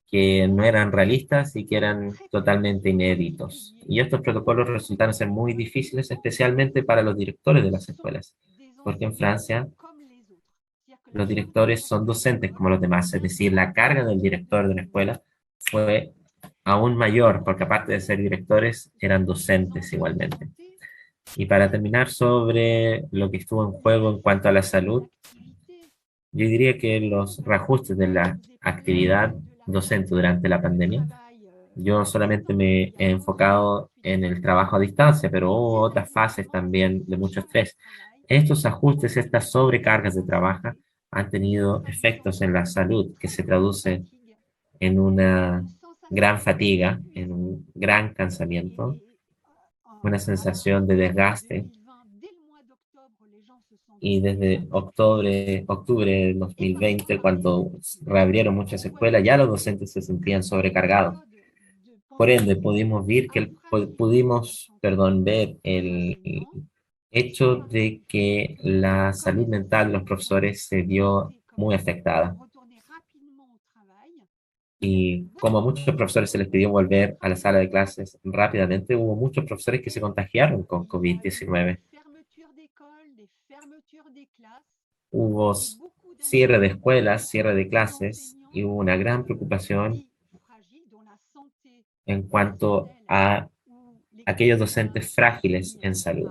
que no eran realistas y que eran totalmente inéditos. Y estos protocolos resultaron ser muy difíciles, especialmente para los directores de las escuelas, porque en Francia los directores son docentes como los demás, es decir, la carga del director de una escuela fue aún mayor, porque aparte de ser directores, eran docentes igualmente. Y para terminar sobre lo que estuvo en juego en cuanto a la salud, yo diría que los reajustes de la actividad docente durante la pandemia, yo solamente me he enfocado en el trabajo a distancia, pero hubo otras fases también de mucho estrés. Estos ajustes, estas sobrecargas de trabajo han tenido efectos en la salud que se traduce en una gran fatiga, en un gran cansamiento, una sensación de desgaste y desde octubre de 2020, cuando reabrieron muchas escuelas, ya los docentes se sentían sobrecargados. Por ende, pudimos ver el hecho de que la salud mental de los profesores se vio muy afectada. Y como a muchos profesores se les pidió volver a la sala de clases rápidamente, hubo muchos profesores que se contagiaron con COVID-19. Hubo cierre de escuelas, cierre de clases, y hubo una gran preocupación en cuanto a aquellos docentes frágiles en salud.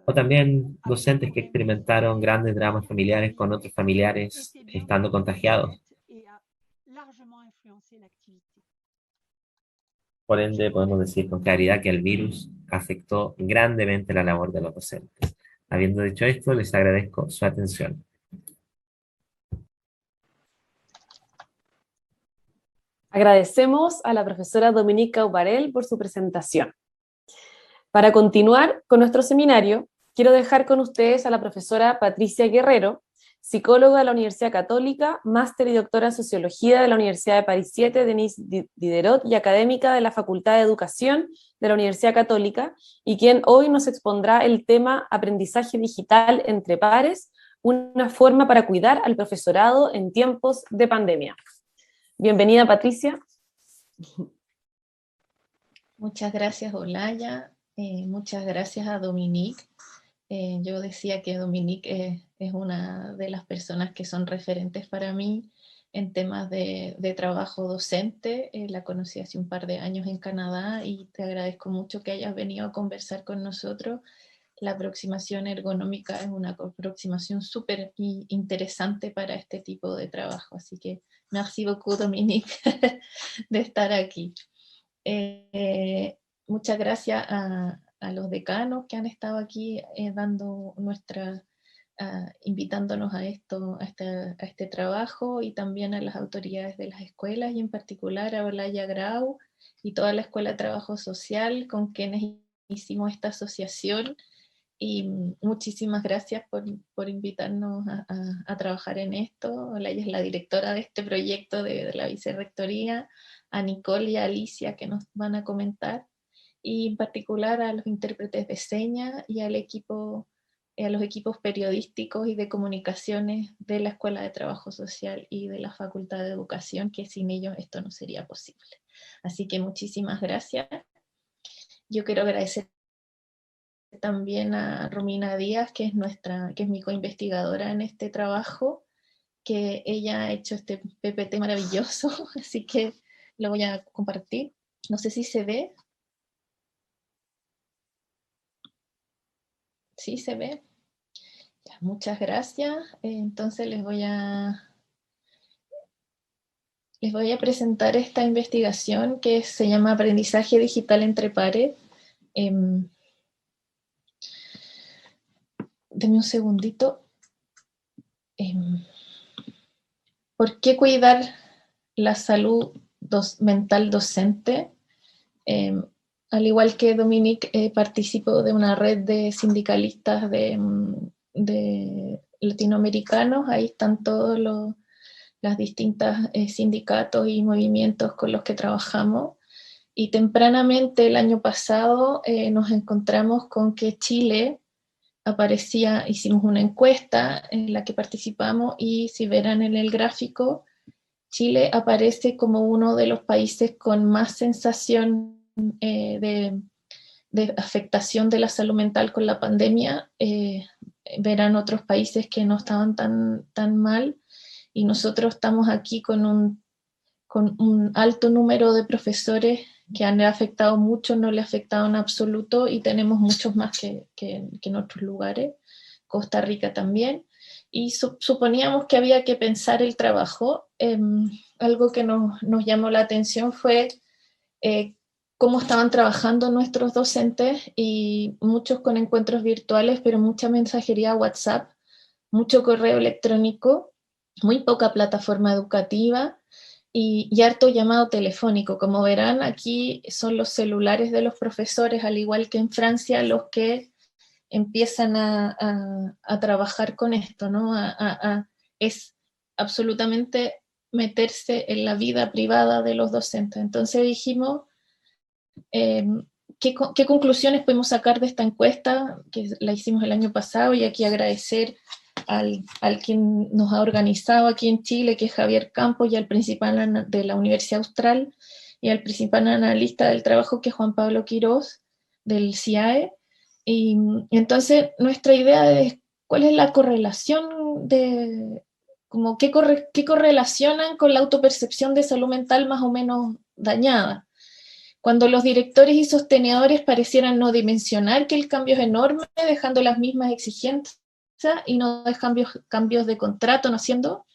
O también docentes que experimentaron grandes dramas familiares con otros familiares estando contagiados. Por ende, podemos decir con claridad que el virus afectó grandemente la labor de los docentes. Habiendo dicho esto, les agradezco su atención. Agradecemos a la profesora Dominique Caubarel por su presentación. Para continuar con nuestro seminario, quiero dejar con ustedes a la profesora Patricia Guerrero, psicóloga de la Universidad Católica, máster y doctora en Sociología de la Universidad de París 7, Denis Diderot, y académica de la Facultad de Educación de la Universidad Católica, y quien hoy nos expondrá el tema Aprendizaje digital entre pares, una forma para cuidar al profesorado en tiempos de pandemia. Bienvenida, Patricia. Muchas gracias, Olaya. Muchas gracias a Dominique. Yo decía que Dominique es una de las personas que son referentes para mí en temas de trabajo docente. La conocí hace un par de años en Canadá y te agradezco mucho que hayas venido a conversar con nosotros. La aproximación ergonómica es una aproximación súper interesante para este tipo de trabajo. Así que merci beaucoup, Dominique, de estar aquí. Muchas gracias a los decanos que han estado aquí dando invitándonos a este trabajo, y también a las autoridades de las escuelas, y en particular a Olaya Grau y toda la Escuela de Trabajo Social con quienes hicimos esta asociación. Y muchísimas gracias por invitarnos a trabajar en esto. Olaya es la directora de este proyecto de la Vicerrectoría, a Nicole y a Alicia, que nos van a comentar, y en particular a los intérpretes de señas y a los equipos periodísticos y de comunicaciones de la Escuela de Trabajo Social y de la Facultad de Educación, que sin ellos esto no sería posible. Así que muchísimas gracias. Yo quiero agradecer también a Romina Díaz, que es mi coinvestigadora en este trabajo, que ella ha hecho este PPT maravilloso, así que lo voy a compartir. No sé si se ve. ¿Sí se ve? Ya, muchas gracias. Entonces les voy a presentar esta investigación que se llama Aprendizaje digital entre pares. Deme un segundito. ¿Por qué cuidar la salud mental docente? Al igual que Dominique, participo de una red de sindicalistas de latinoamericanos. Ahí están todos los distintos sindicatos y movimientos con los que trabajamos. Y tempranamente el año pasado nos encontramos con que Chile hicimos una encuesta en la que participamos, y si verán en el gráfico, Chile aparece como uno de los países con más sensación de afectación de la salud mental con la pandemia. Verán otros países que no estaban tan mal, y nosotros estamos aquí con un alto número de profesores que han afectado mucho, no le ha afectado en absoluto, y tenemos muchos más que en otros lugares, Costa Rica también. Y suponíamos que había que pensar el trabajo. Algo que nos llamó la atención fue cómo estaban trabajando nuestros docentes, y muchos con encuentros virtuales, pero mucha mensajería WhatsApp, mucho correo electrónico, muy poca plataforma educativa y harto llamado telefónico. Como verán, aquí son los celulares de los profesores, al igual que en Francia, los que empiezan a trabajar con esto, ¿no? Es absolutamente meterse en la vida privada de los docentes. Entonces dijimos, ¿qué conclusiones podemos sacar de esta encuesta que la hicimos el año pasado? Y aquí agradecer al quien nos ha organizado aquí en Chile, que es Javier Campos, y al principal de la Universidad Austral, y al principal analista del trabajo, que es Juan Pablo Quirós, del CIAE. Y entonces nuestra idea es cuál es la correlación como qué correlacionan con la autopercepción de salud mental más o menos dañada. Cuando los directores y sostenedores parecieran no dimensionar que el cambio es enorme, dejando las mismas exigencias y no de cambios de contrato, no haciendo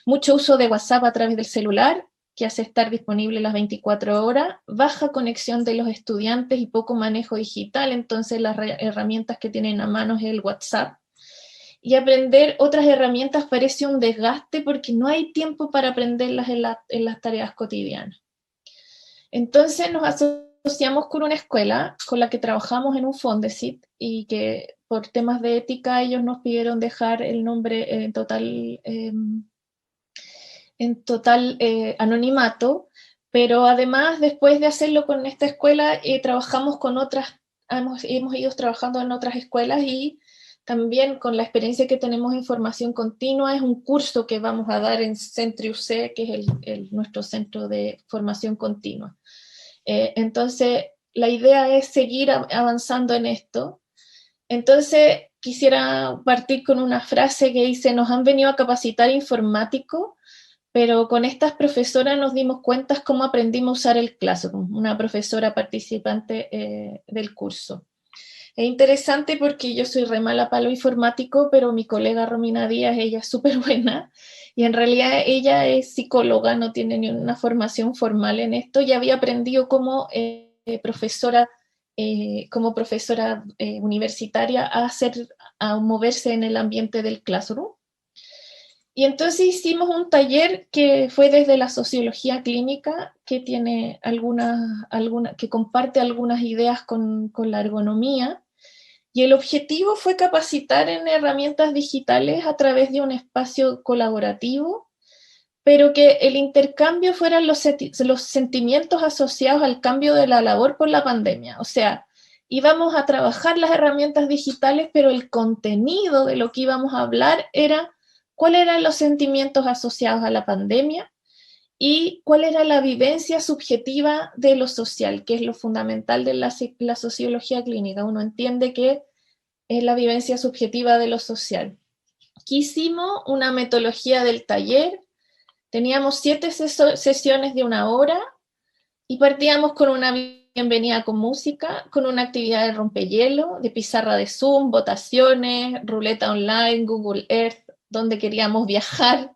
mucho uso de WhatsApp a través del celular, que hace estar disponible las 24 horas, baja conexión de los estudiantes y poco manejo digital, entonces las herramientas que tienen a mano es el WhatsApp. Y aprender otras herramientas parece un desgaste porque no hay tiempo para aprenderlas en las tareas cotidianas. Entonces nos asociamos con una escuela con la que trabajamos en un Fondesit y que por temas de ética ellos nos pidieron dejar el nombre en total anonimato, pero además después de hacerlo con esta escuela trabajamos con otras, hemos ido trabajando en otras escuelas y también con la experiencia que tenemos en formación continua, es un curso que vamos a dar en Centro UC, que es nuestro centro de formación continua. Entonces, la idea es seguir avanzando en esto. Entonces, quisiera partir con una frase que dice, nos han venido a capacitar informáticos, pero con estas profesoras nos dimos cuenta cómo aprendimos a usar el Classroom, una profesora participante del curso. Es interesante porque yo soy re mala para lo informático, pero mi colega Romina Díaz, ella es súper buena, y en realidad ella es psicóloga, no tiene ni una formación formal en esto, y había aprendido como profesora universitaria a moverse en el ambiente del Classroom. Y entonces hicimos un taller que fue desde la sociología clínica, que tiene que comparte algunas ideas con la ergonomía, y el objetivo fue capacitar en herramientas digitales a través de un espacio colaborativo, pero que el intercambio fueran los sentimientos asociados al cambio de la labor por la pandemia. O sea, íbamos a trabajar las herramientas digitales, pero el contenido de lo que íbamos a hablar era cuáles eran los sentimientos asociados a la pandemia y cuál era la vivencia subjetiva de lo social, que es lo fundamental de la sociología clínica. Uno entiende que es la vivencia subjetiva de lo social. Aquí hicimos una metodología del taller, teníamos 7 sesiones de 1 hora y partíamos con una bienvenida con música, con una actividad de rompehielo, de pizarra de Zoom, votaciones, ruleta online, Google Earth, donde queríamos viajar,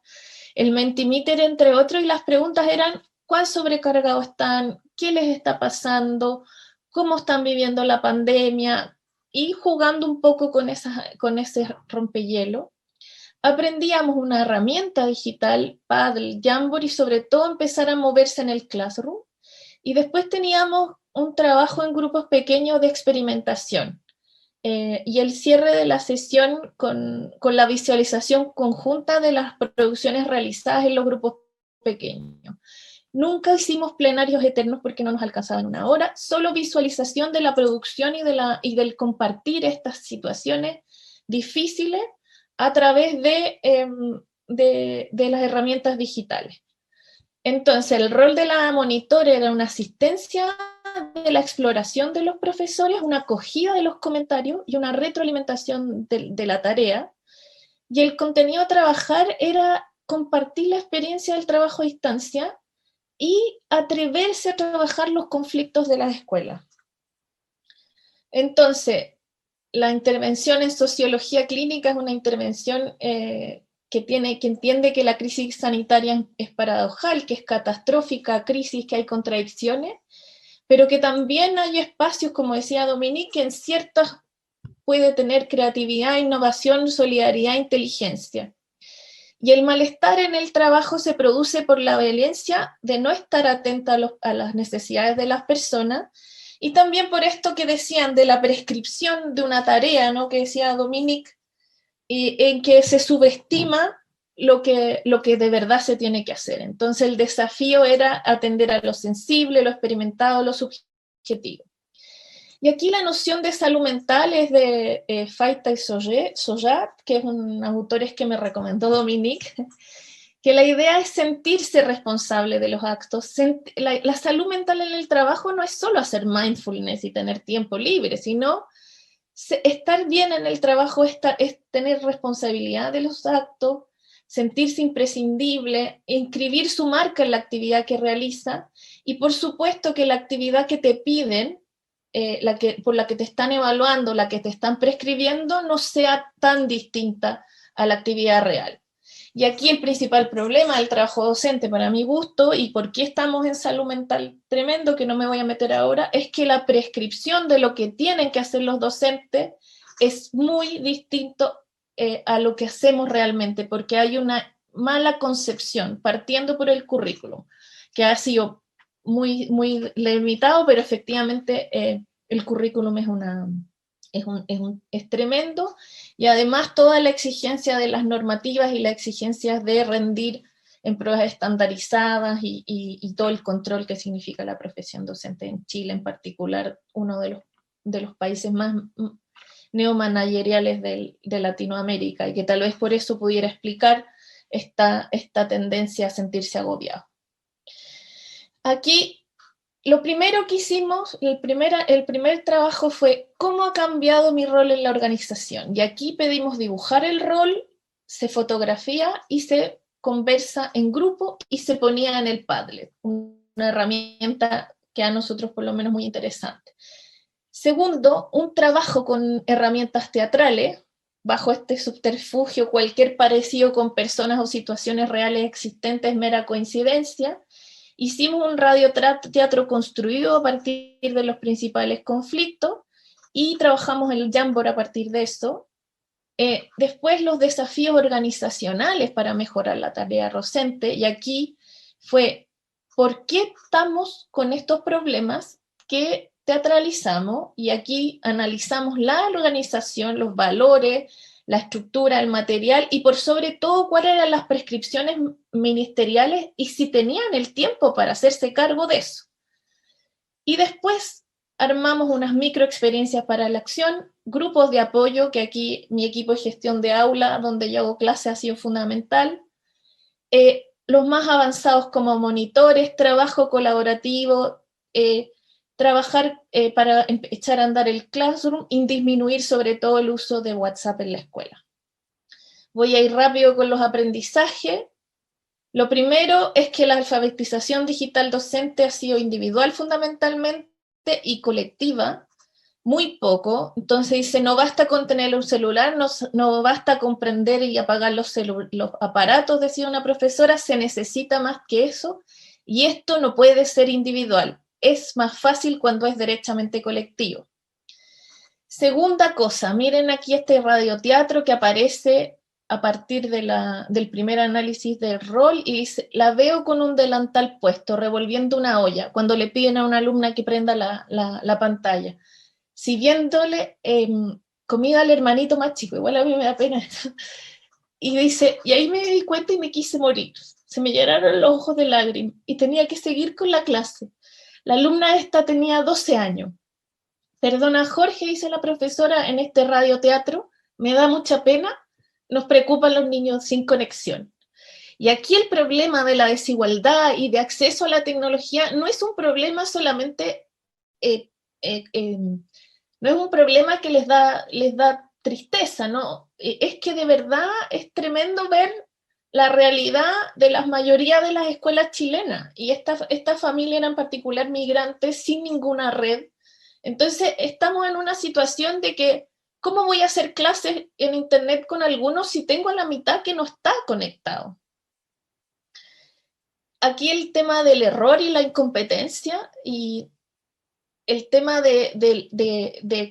el Mentimeter, entre otros, y las preguntas eran: ¿cuán sobrecargados están? ¿Qué les está pasando? ¿Cómo están viviendo la pandemia? Y jugando un poco con ese rompehielo, aprendíamos una herramienta digital, Paddle, Jamboard, y sobre todo empezar a moverse en el Classroom. Y después teníamos un trabajo en grupos pequeños de experimentación. Y el cierre de la sesión con la visualización conjunta de las producciones realizadas en los grupos pequeños. Nunca hicimos plenarios eternos porque no nos alcanzaban 1 hora, solo visualización de la producción y del compartir estas situaciones difíciles a través de las herramientas digitales. Entonces, el rol de la monitor era una asistencia de la exploración de los profesores, una acogida de los comentarios y una retroalimentación de la tarea. Y el contenido a trabajar era compartir la experiencia del trabajo a distancia y atreverse a trabajar los conflictos de las escuelas. Entonces, la intervención en sociología clínica es una intervención que entiende que la crisis sanitaria es paradojal, que es catastrófica, crisis, que hay contradicciones, pero que también hay espacios, como decía Dominique, que en ciertas puede tener creatividad, innovación, solidaridad, inteligencia. Y el malestar en el trabajo se produce por la violencia de no estar atenta a las necesidades de las personas Y también por esto que decían de la prescripción de una tarea, ¿no? Que decía Dominique, en que se subestima lo que de verdad se tiene que hacer. Entonces el desafío era atender a lo sensible, lo experimentado, lo subjetivo. Y aquí la noción de salud mental es de Faita y Soyat, que es un autores que me recomendó Dominique, que la idea es sentirse responsable de los actos. La salud mental en el trabajo no es solo hacer mindfulness y tener tiempo libre, sino estar bien en el trabajo es tener responsabilidad de los actos, sentirse imprescindible, inscribir su marca en la actividad que realiza, y por supuesto que la actividad que te piden, por la que te están evaluando, la que te están prescribiendo, no sea tan distinta a la actividad real. Y aquí el principal problema del trabajo docente, para mi gusto, y por qué estamos en salud mental tremendo, que no me voy a meter ahora, es que la prescripción de lo que tienen que hacer los docentes es muy distinto a lo que hacemos realmente, porque hay una mala concepción, partiendo por el currículum, que ha sido muy, muy limitado, pero efectivamente el currículum es tremendo, y además toda la exigencia de las normativas y las exigencias de rendir en pruebas estandarizadas y todo el control que significa la profesión docente en Chile en particular, uno de los países más neomanageriales de Latinoamérica, y que tal vez por eso pudiera explicar esta tendencia a sentirse agobiado. Aquí lo primero que hicimos, el primer trabajo fue cómo ha cambiado mi rol en la organización. Y aquí pedimos dibujar el rol, se fotografía y se conversa en grupo y se ponía en el Padlet, una herramienta que a nosotros por lo menos muy interesante. Segundo, un trabajo con herramientas teatrales, bajo este subterfugio, cualquier parecido con personas o situaciones reales existentes es mera coincidencia. Hicimos un radioteatro construido a partir de los principales conflictos y trabajamos el Jamboree a partir de eso. Después los desafíos organizacionales para mejorar la tarea docente, y aquí fue ¿por qué estamos con estos problemas que teatralizamos? Y aquí analizamos la organización, los valores, la estructura, el material, y por sobre todo cuáles eran las prescripciones ministeriales y si tenían el tiempo para hacerse cargo de eso. Y después armamos unas microexperiencias para la acción, grupos de apoyo, que aquí mi equipo de gestión de aula, donde yo hago clase, ha sido fundamental. Los más avanzados como monitores, trabajo colaborativo, trabajar para echar a andar el Classroom y disminuir sobre todo el uso de WhatsApp en la escuela. Voy a ir rápido con los aprendizajes. Lo primero es que la alfabetización digital docente ha sido individual fundamentalmente y colectiva, muy poco. Entonces dice, no basta con tener un celular, no basta con prender y apagar los aparatos, decía una profesora, se necesita más que eso, y esto no puede ser individual. Es más fácil cuando es derechamente colectivo. Segunda cosa, miren aquí este radioteatro que aparece a partir del primer análisis del rol, y dice, la veo con un delantal puesto, revolviendo una olla, cuando le piden a una alumna que prenda la pantalla. Siguiéndole comida al hermanito más chico, igual a mí me da pena. Y dice, y ahí me di cuenta y me quise morir. Se me llenaron los ojos de lágrimas y tenía que seguir con la clase. La alumna esta tenía 12 años. Perdona, Jorge, dice la profesora en este radioteatro, me da mucha pena, nos preocupan los niños sin conexión. Y aquí el problema de la desigualdad y de acceso a la tecnología no es un problema solamente, no es un problema que les da tristeza, ¿no? Es que de verdad es tremendo ver la realidad de la mayoría de las escuelas chilenas, y esta familia era en particular migrantes sin ninguna red. Entonces estamos en una situación de que ¿cómo voy a hacer clases en internet con algunos si tengo a la mitad que no está conectado? Aquí el tema del error y la incompetencia, y el tema de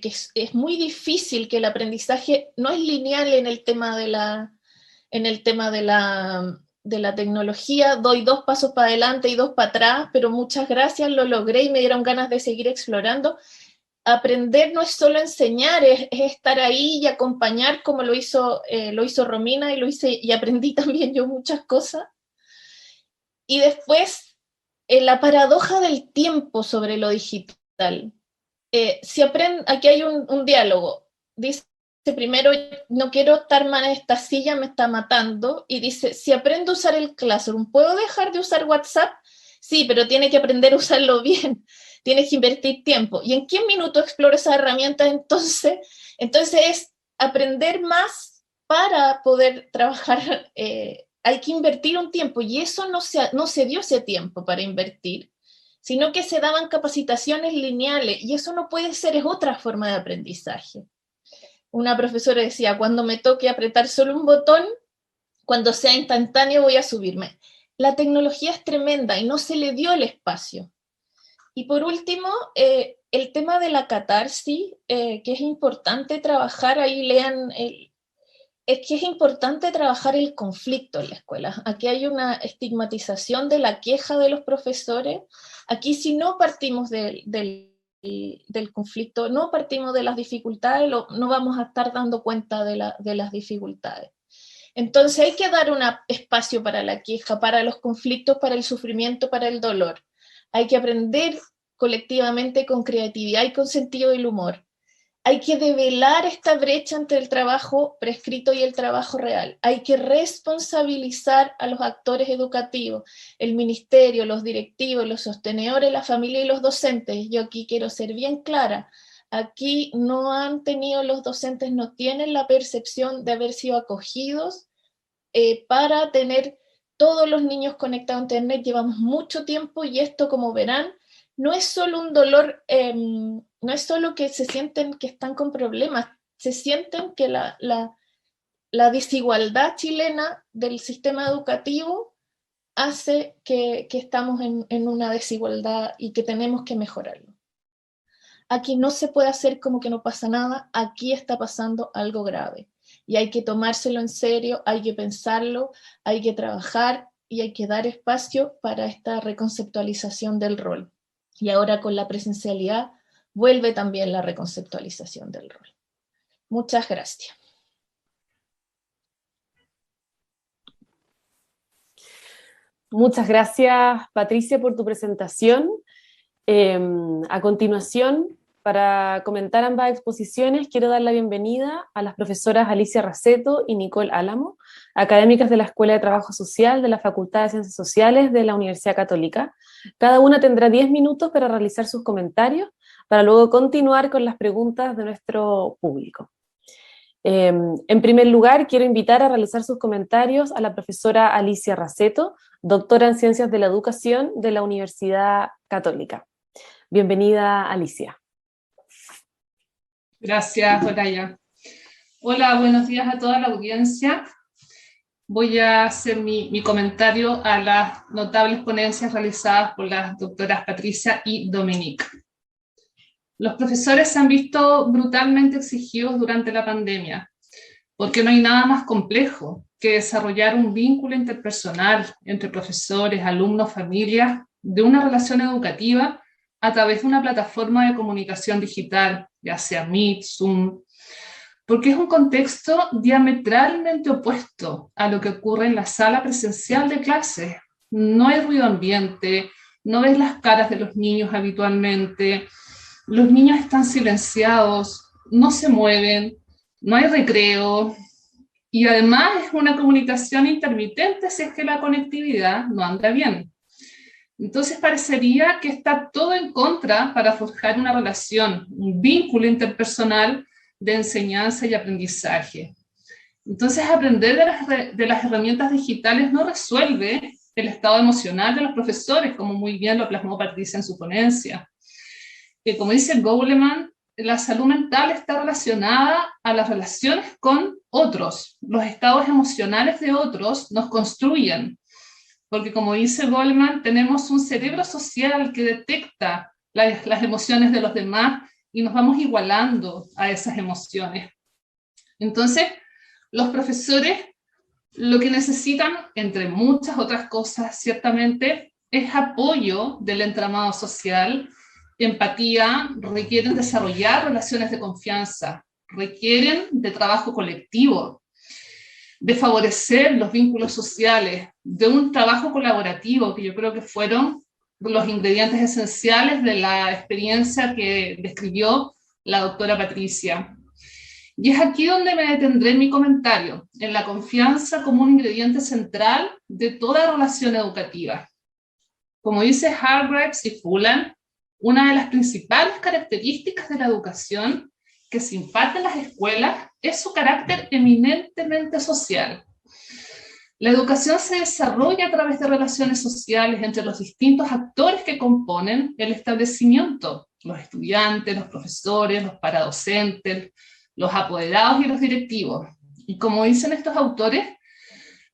que es muy difícil, que el aprendizaje no es lineal en el tema de de la tecnología, doy 2 pasos para adelante y 2 para atrás, pero muchas gracias, lo logré y me dieron ganas de seguir explorando. Aprender no es solo enseñar, es estar ahí y acompañar, como lo hizo Romina, y aprendí también yo muchas cosas. Y después, la paradoja del tiempo sobre lo digital. Aquí hay un diálogo. Dice primero, no quiero estar mal en esta silla, me está matando. Y dice, si aprendo a usar el Classroom, ¿puedo dejar de usar WhatsApp? Sí, pero tiene que aprender a usarlo bien. Tienes que invertir tiempo. ¿Y en qué minuto exploro esas herramientas entonces? Entonces es aprender más para poder trabajar. Hay que invertir un tiempo y eso no se dio ese tiempo para invertir, sino que se daban capacitaciones lineales y eso no puede ser, es otra forma de aprendizaje. Una profesora decía, cuando me toque apretar solo un botón, cuando sea instantáneo voy a subirme. La tecnología es tremenda y no se le dio el espacio. Y por último, el tema de la catarsis, que es importante trabajar, ahí lean, es que es importante trabajar el conflicto en la escuela. Aquí hay una estigmatización de la queja de los profesores. Aquí si no partimos del conflicto, no partimos de las dificultades, no vamos a estar dando cuenta de las dificultades. Entonces hay que dar un espacio para la queja, para los conflictos, para el sufrimiento, para el dolor. Hay que aprender colectivamente con creatividad y con sentido del humor. Hay que develar esta brecha entre el trabajo prescrito y el trabajo real. Hay que responsabilizar a los actores educativos, el ministerio, los directivos, los sostenedores, la familia y los docentes. Yo aquí quiero ser bien clara. Aquí no han tenido los docentes, no tienen la percepción de haber sido acogidos para tener todos los niños conectados a internet. Llevamos mucho tiempo y esto, como verán, no es solo un dolor, no es solo que se sienten que están con problemas, se sienten que la desigualdad chilena del sistema educativo hace que estamos en una desigualdad y que tenemos que mejorarlo. Aquí no se puede hacer como que no pasa nada, aquí está pasando algo grave y hay que tomárselo en serio, hay que pensarlo, hay que trabajar y hay que dar espacio para esta reconceptualización del rol. Y ahora con la presencialidad vuelve también la reconceptualización del rol. Muchas gracias. Muchas gracias, Patricia, por tu presentación. A continuación, para comentar ambas exposiciones, quiero dar la bienvenida a las profesoras Alicia Raceto y Nicole Álamo, académicas de la Escuela de Trabajo Social de la Facultad de Ciencias Sociales de la Universidad Católica. Cada una tendrá 10 minutos para realizar sus comentarios, para luego continuar con las preguntas de nuestro público. En primer lugar, quiero invitar a realizar sus comentarios a la profesora Alicia Raceto, doctora en Ciencias de la Educación de la Universidad Católica. Bienvenida, Alicia. Gracias, Olaya. Hola, buenos días a toda la audiencia. Voy a hacer mi comentario a las notables ponencias realizadas por las doctoras Patricia y Dominique. Los profesores se han visto brutalmente exigidos durante la pandemia, porque no hay nada más complejo que desarrollar un vínculo interpersonal entre profesores, alumnos, familias, de una relación educativa a través de una plataforma de comunicación digital, ya sea Meet, Zoom, porque es un contexto diametralmente opuesto a lo que ocurre en la sala presencial de clases. No hay ruido ambiente, no ves las caras de los niños habitualmente, los niños están silenciados, no se mueven, no hay recreo, y además es una comunicación intermitente si es que la conectividad no anda bien. Entonces parecería que está todo en contra para forjar una relación, un vínculo interpersonal de enseñanza y aprendizaje. Entonces aprender de las herramientas digitales no resuelve el estado emocional de los profesores, como muy bien lo plasmó Patricia en su ponencia. Como dice Goleman, la salud mental está relacionada a las relaciones con otros. Los estados emocionales de otros nos construyen. Porque como dice Goleman, tenemos un cerebro social que detecta las emociones de los demás y nos vamos igualando a esas emociones. Entonces, los profesores Lo que necesitan, entre muchas otras cosas, ciertamente, es apoyo del entramado social, empatía, requieren desarrollar relaciones de confianza, requieren de trabajo colectivo, de favorecer los vínculos sociales, de un trabajo colaborativo, que yo creo que fueron los ingredientes esenciales de la experiencia que describió la doctora Patricia. Y es aquí donde me detendré en mi comentario, en la confianza como un ingrediente central de toda relación educativa. Como dice Hargreaves y Fullan, una de las principales características de la educación que se imparte en las escuelas es su carácter eminentemente social. La educación se desarrolla a través de relaciones sociales entre los distintos actores que componen el establecimiento, los estudiantes, los profesores, los paradocentes, los apoderados y los directivos. Y como dicen estos autores,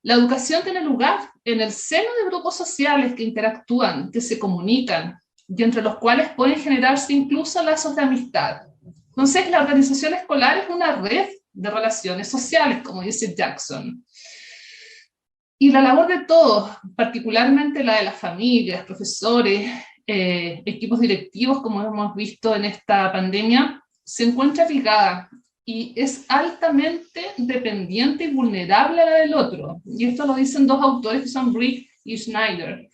la educación tiene lugar en el seno de grupos sociales que interactúan, que se comunican, y entre los cuales pueden generarse incluso lazos de amistad. Entonces, la organización escolar es una red de relaciones sociales, como dice Jackson. Y la labor de todos, particularmente la de las familias, profesores, equipos directivos, como hemos visto en esta pandemia, se encuentra ligada y es altamente dependiente y vulnerable a la del otro. Y esto lo dicen dos autores que son Brick y Schneider.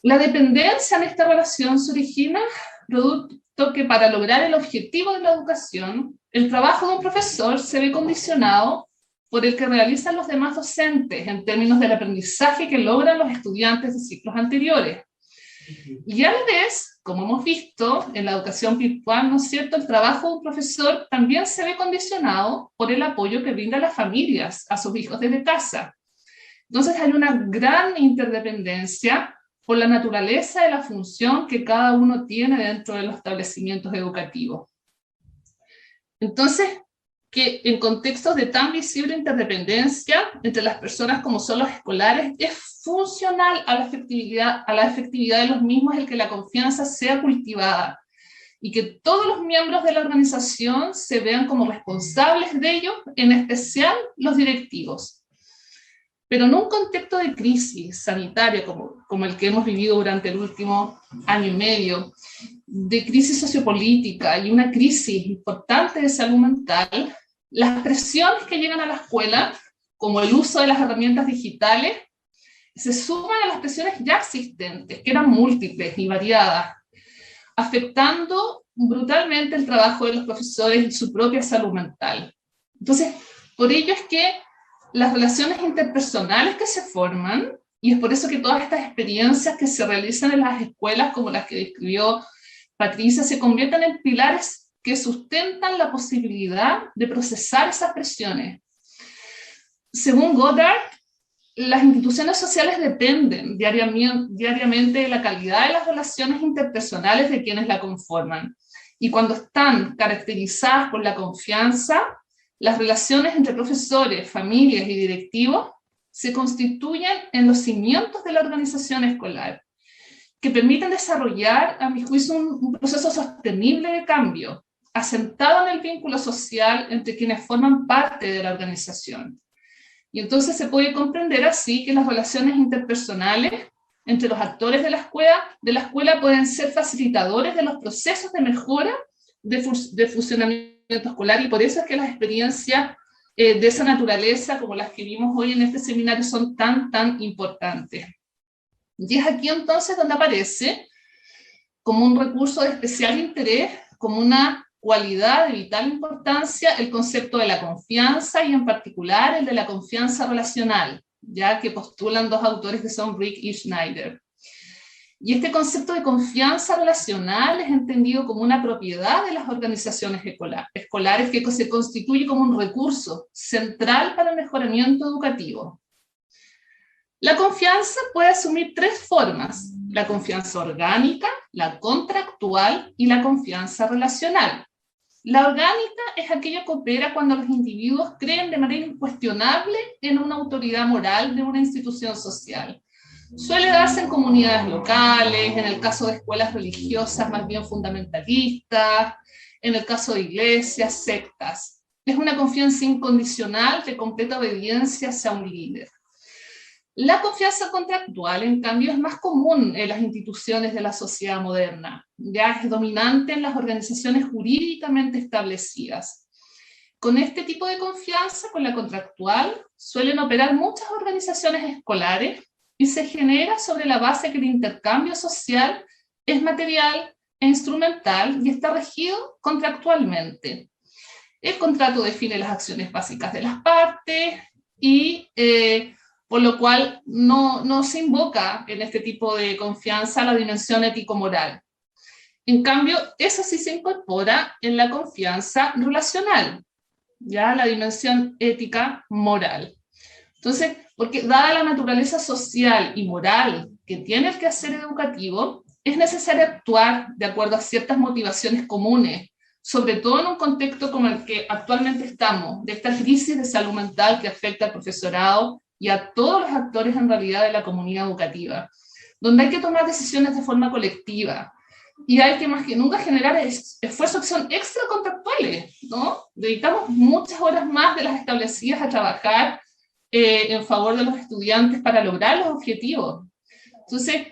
La dependencia en esta relación se origina producto que para lograr el objetivo de la educación, el trabajo de un profesor se ve condicionado por el que realizan los demás docentes en términos del aprendizaje que logran los estudiantes de ciclos anteriores. Y a la vez, como hemos visto en la educación virtual, ¿no es cierto?, el trabajo de un profesor también se ve condicionado por el apoyo que brinda a las familias, a sus hijos desde casa. Entonces hay una gran interdependencia por la naturaleza de la función que cada uno tiene dentro de los establecimientos educativos. Entonces, que en contextos de tan visible interdependencia entre las personas como son los escolares, es funcional a la efectividad de los mismos el que la confianza sea cultivada y que todos los miembros de la organización se vean como responsables de ello, en especial los directivos. Pero en un contexto de crisis sanitaria como el que hemos vivido durante el último año y medio, de crisis sociopolítica y una crisis importante de salud mental, las presiones que llegan a la escuela, como el uso de las herramientas digitales, se suman a las presiones ya existentes, que eran múltiples y variadas, afectando brutalmente el trabajo de los profesores y su propia salud mental. Entonces, por ello es que las relaciones interpersonales que se forman, y es por eso que todas estas experiencias que se realizan en las escuelas, como las que describió Patricia, se convierten en pilares que sustentan la posibilidad de procesar esas presiones. Según Goddard, las instituciones sociales dependen diariamente de la calidad de las relaciones interpersonales de quienes la conforman. Y cuando están caracterizadas por la confianza, las relaciones entre profesores, familias y directivos se constituyen en los cimientos de la organización escolar, que permiten desarrollar, a mi juicio, un proceso sostenible de cambio, asentado en el vínculo social entre quienes forman parte de la organización. Y entonces se puede comprender así que las relaciones interpersonales entre los actores de la escuela pueden ser facilitadores de los procesos de mejora de funcionamiento escolar, y por eso es que las experiencias de esa naturaleza, como las que vimos hoy en este seminario, son tan importantes. Y es aquí entonces donde aparece como un recurso de especial interés, como una cualidad de vital importancia, el concepto de la confianza, y en particular el de la confianza relacional, ya que postulan dos autores que son Brick y Schneider. Y este concepto de confianza relacional es entendido como una propiedad de las organizaciones escolares que se constituye como un recurso central para el mejoramiento educativo. La confianza puede asumir tres formas: la confianza orgánica, la contractual y la confianza relacional. La orgánica es aquella que opera cuando los individuos creen de manera incuestionable en una autoridad moral de una institución social. Suele darse en comunidades locales, en el caso de escuelas religiosas más bien fundamentalistas, en el caso de iglesias, sectas. es una confianza incondicional de completa obediencia hacia un líder. La confianza contractual, en cambio, es más común en las instituciones de la sociedad moderna, ya es dominante en las organizaciones jurídicamente establecidas. Con este tipo de confianza, con la contractual, suelen operar muchas organizaciones escolares y se genera sobre la base que el intercambio social es material e instrumental y está regido contractualmente. El contrato define las acciones básicas de las partes y por lo cual no se invoca en este tipo de confianza la dimensión ético-moral. En cambio, eso sí se incorpora en la confianza relacional, ya la dimensión ética-moral. Entonces, porque dada la naturaleza social y moral que tiene el quehacer educativo, es necesario actuar de acuerdo a ciertas motivaciones comunes, sobre todo en un contexto como el que actualmente estamos, de esta crisis de salud mental que afecta al profesorado y a todos los actores en realidad de la comunidad educativa, donde hay que tomar decisiones de forma colectiva y hay que más que nunca generar esfuerzos que son extracontractuales, ¿no? Dedicamos muchas horas más de las establecidas a trabajar en favor de los estudiantes para lograr los objetivos. Entonces,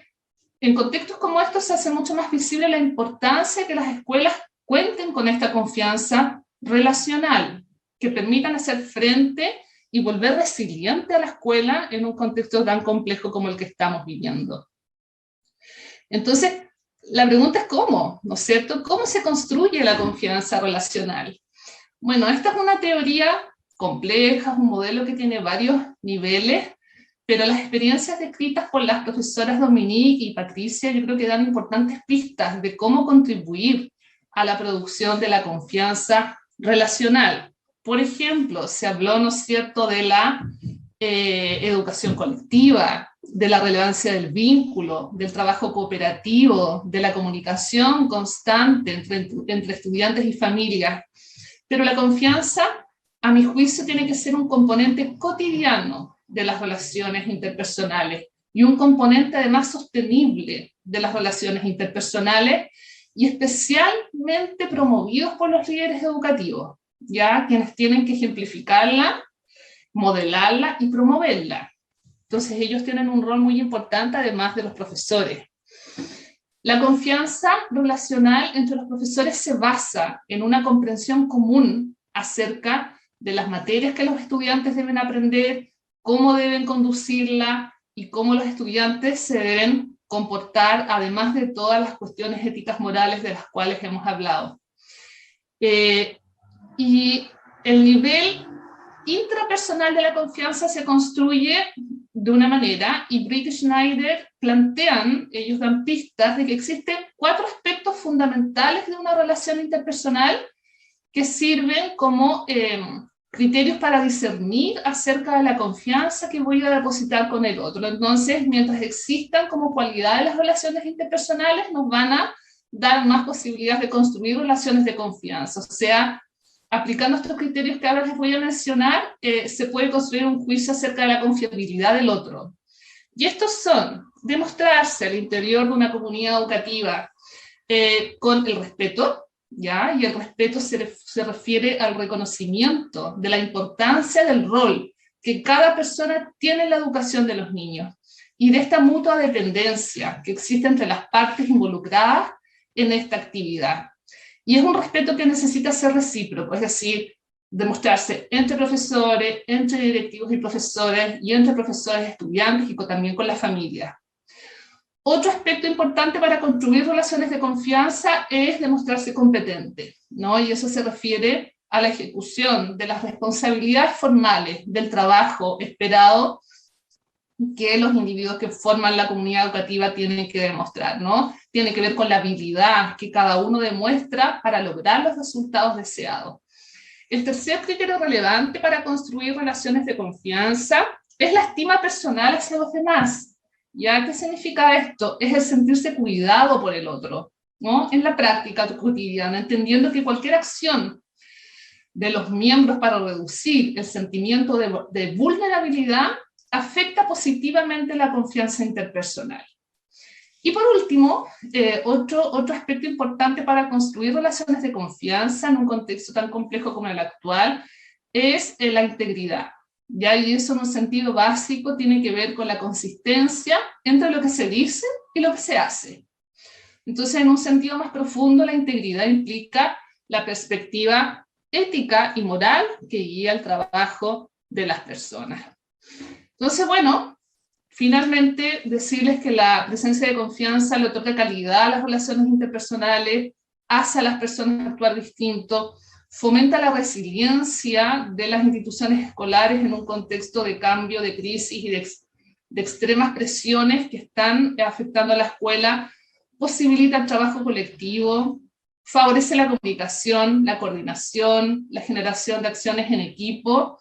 en contextos como estos se hace mucho más visible la importancia de que las escuelas cuenten con esta confianza relacional, que permitan hacer frente y volver resiliente a la escuela en un contexto tan complejo como el que estamos viviendo. Entonces, la pregunta es cómo, ¿no es cierto? ¿Cómo se construye la confianza relacional? Bueno, esta es una teoría compleja, es un modelo que tiene varios niveles, pero las experiencias descritas por las profesoras Dominique y Patricia yo creo que dan importantes pistas de cómo contribuir a la producción de la confianza relacional. Por ejemplo, se habló, ¿no es cierto?, de la educación colectiva, de la relevancia del vínculo, del trabajo cooperativo, de la comunicación constante entre estudiantes y familias. Pero la confianza, a mi juicio, tiene que ser un componente cotidiano de las relaciones interpersonales y un componente además sostenible de las relaciones interpersonales y especialmente promovidos por los líderes educativos, ya quienes tienen que ejemplificarla, modelarla y promoverla. Entonces ellos tienen un rol muy importante además de los profesores. La confianza relacional entre los profesores se basa en una comprensión común acerca de las materias que los estudiantes deben aprender, cómo deben conducirla y cómo los estudiantes se deben comportar, además de todas las cuestiones éticas morales de las cuales hemos hablado. Y el nivel intrapersonal de la confianza se construye de una manera, y Britt y Schneider plantean, ellos dan pistas de que existen 4 aspectos fundamentales de una relación interpersonal que sirven como criterios para discernir acerca de la confianza que voy a depositar con el otro. Entonces, mientras existan como cualidades las relaciones interpersonales, nos van a dar más posibilidades de construir relaciones de confianza. O sea, aplicando estos criterios que ahora les voy a mencionar, se puede construir un juicio acerca de la confiabilidad del otro. Y estos son demostrarse al interior de una comunidad educativa con el respeto, ¿ya? Y el respeto se refiere al reconocimiento de la importancia del rol que cada persona tiene en la educación de los niños y de esta mutua dependencia que existe entre las partes involucradas en esta actividad. Y es un respeto que necesita ser recíproco, es decir, demostrarse entre profesores, entre directivos y profesores, y entre profesores y estudiantes, y también con la familia. Otro aspecto importante para construir relaciones de confianza es demostrarse competente, ¿no? Y eso se refiere a la ejecución de las responsabilidades formales del trabajo esperado que los individuos que forman la comunidad educativa tienen que demostrar, ¿no? Tiene que ver con la habilidad que cada uno demuestra para lograr los resultados deseados. El tercer criterio relevante para construir relaciones de confianza es la estima personal hacia los demás. ¿Ya? ¿Qué significa esto? Es el sentirse cuidado por el otro, ¿no? En la práctica cotidiana, entendiendo que cualquier acción de los miembros para reducir el sentimiento de vulnerabilidad afecta positivamente la confianza interpersonal. Y por último, otro aspecto importante para construir relaciones de confianza en un contexto tan complejo como el actual es la integridad. Ya, y eso en un sentido básico tiene que ver con la consistencia entre lo que se dice y lo que se hace. Entonces, en un sentido más profundo, la integridad implica la perspectiva ética y moral que guía el trabajo de las personas. Entonces, bueno, finalmente decirles que la presencia de confianza le otorga calidad a las relaciones interpersonales, hace a las personas actuar distinto, fomenta la resiliencia de las instituciones escolares en un contexto de cambio, de crisis y de extremas presiones que están afectando a la escuela, posibilita el trabajo colectivo, favorece la comunicación, la coordinación, la generación de acciones en equipo,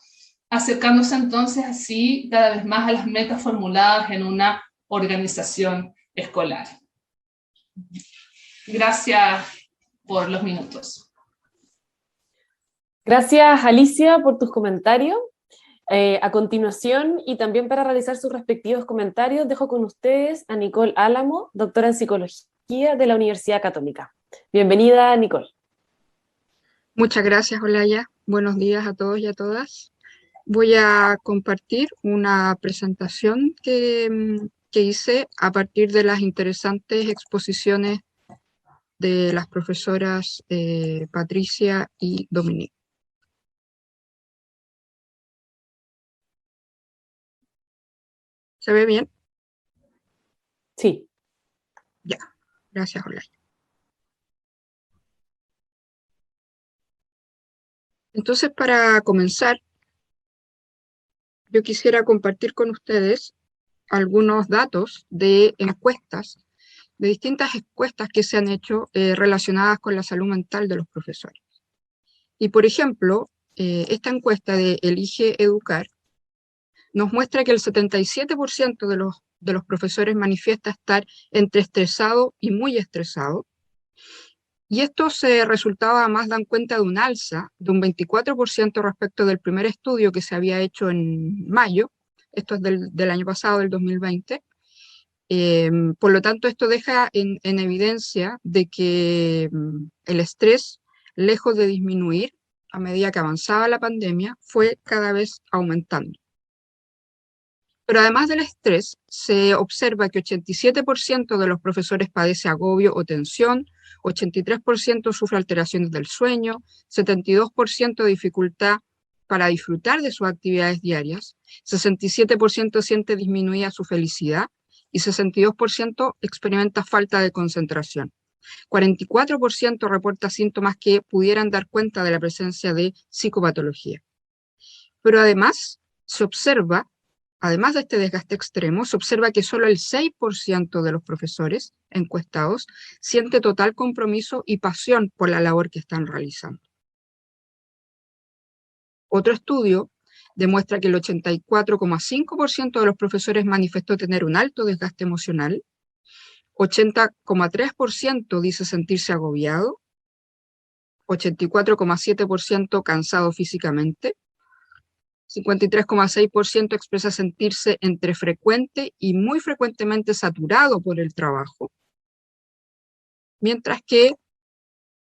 acercándose entonces así cada vez más a las metas formuladas en una organización escolar. Gracias por los minutos. Gracias, Alicia, por tus comentarios. A continuación, y también para realizar sus respectivos comentarios, dejo con ustedes a Nicole Álamo, doctora en Psicología de la Universidad Católica. Bienvenida, Nicole. Muchas gracias, Olaya. Buenos días a todos y a todas. Voy a compartir una presentación que hice a partir de las interesantes exposiciones de las profesoras Patricia y Dominique. ¿Se ve bien? Sí. Ya, gracias, Olaya. Entonces, para comenzar, yo quisiera compartir con ustedes algunos datos de encuestas, de distintas encuestas que se han hecho relacionadas con la salud mental de los profesores. Y, por ejemplo, esta encuesta de Elige Educar nos muestra que el 77% de los profesores manifiesta estar entre estresado y muy estresado. Y estos resultados además dan cuenta de un alza de un 24% respecto del primer estudio que se había hecho en mayo. Esto es del año pasado, del 2020. Por lo tanto, esto deja en evidencia de que el estrés, lejos de disminuir a medida que avanzaba la pandemia, fue cada vez aumentando. Pero además del estrés, se observa que 87% de los profesores padece agobio o tensión, 83% sufre alteraciones del sueño, 72% dificultad para disfrutar de sus actividades diarias, 67% siente disminuida su felicidad y 62% experimenta falta de concentración. 44% reporta síntomas que pudieran dar cuenta de la presencia de psicopatología. Pero además se observa, además de este desgaste extremo, se observa que solo el 6% de los profesores encuestados siente total compromiso y pasión por la labor que están realizando. Otro estudio demuestra que el 84,5% de los profesores manifestó tener un alto desgaste emocional, 80,3% dice sentirse agobiado, 84,7% cansado físicamente, 53,6% expresa sentirse entre frecuente y muy frecuentemente saturado por el trabajo, mientras que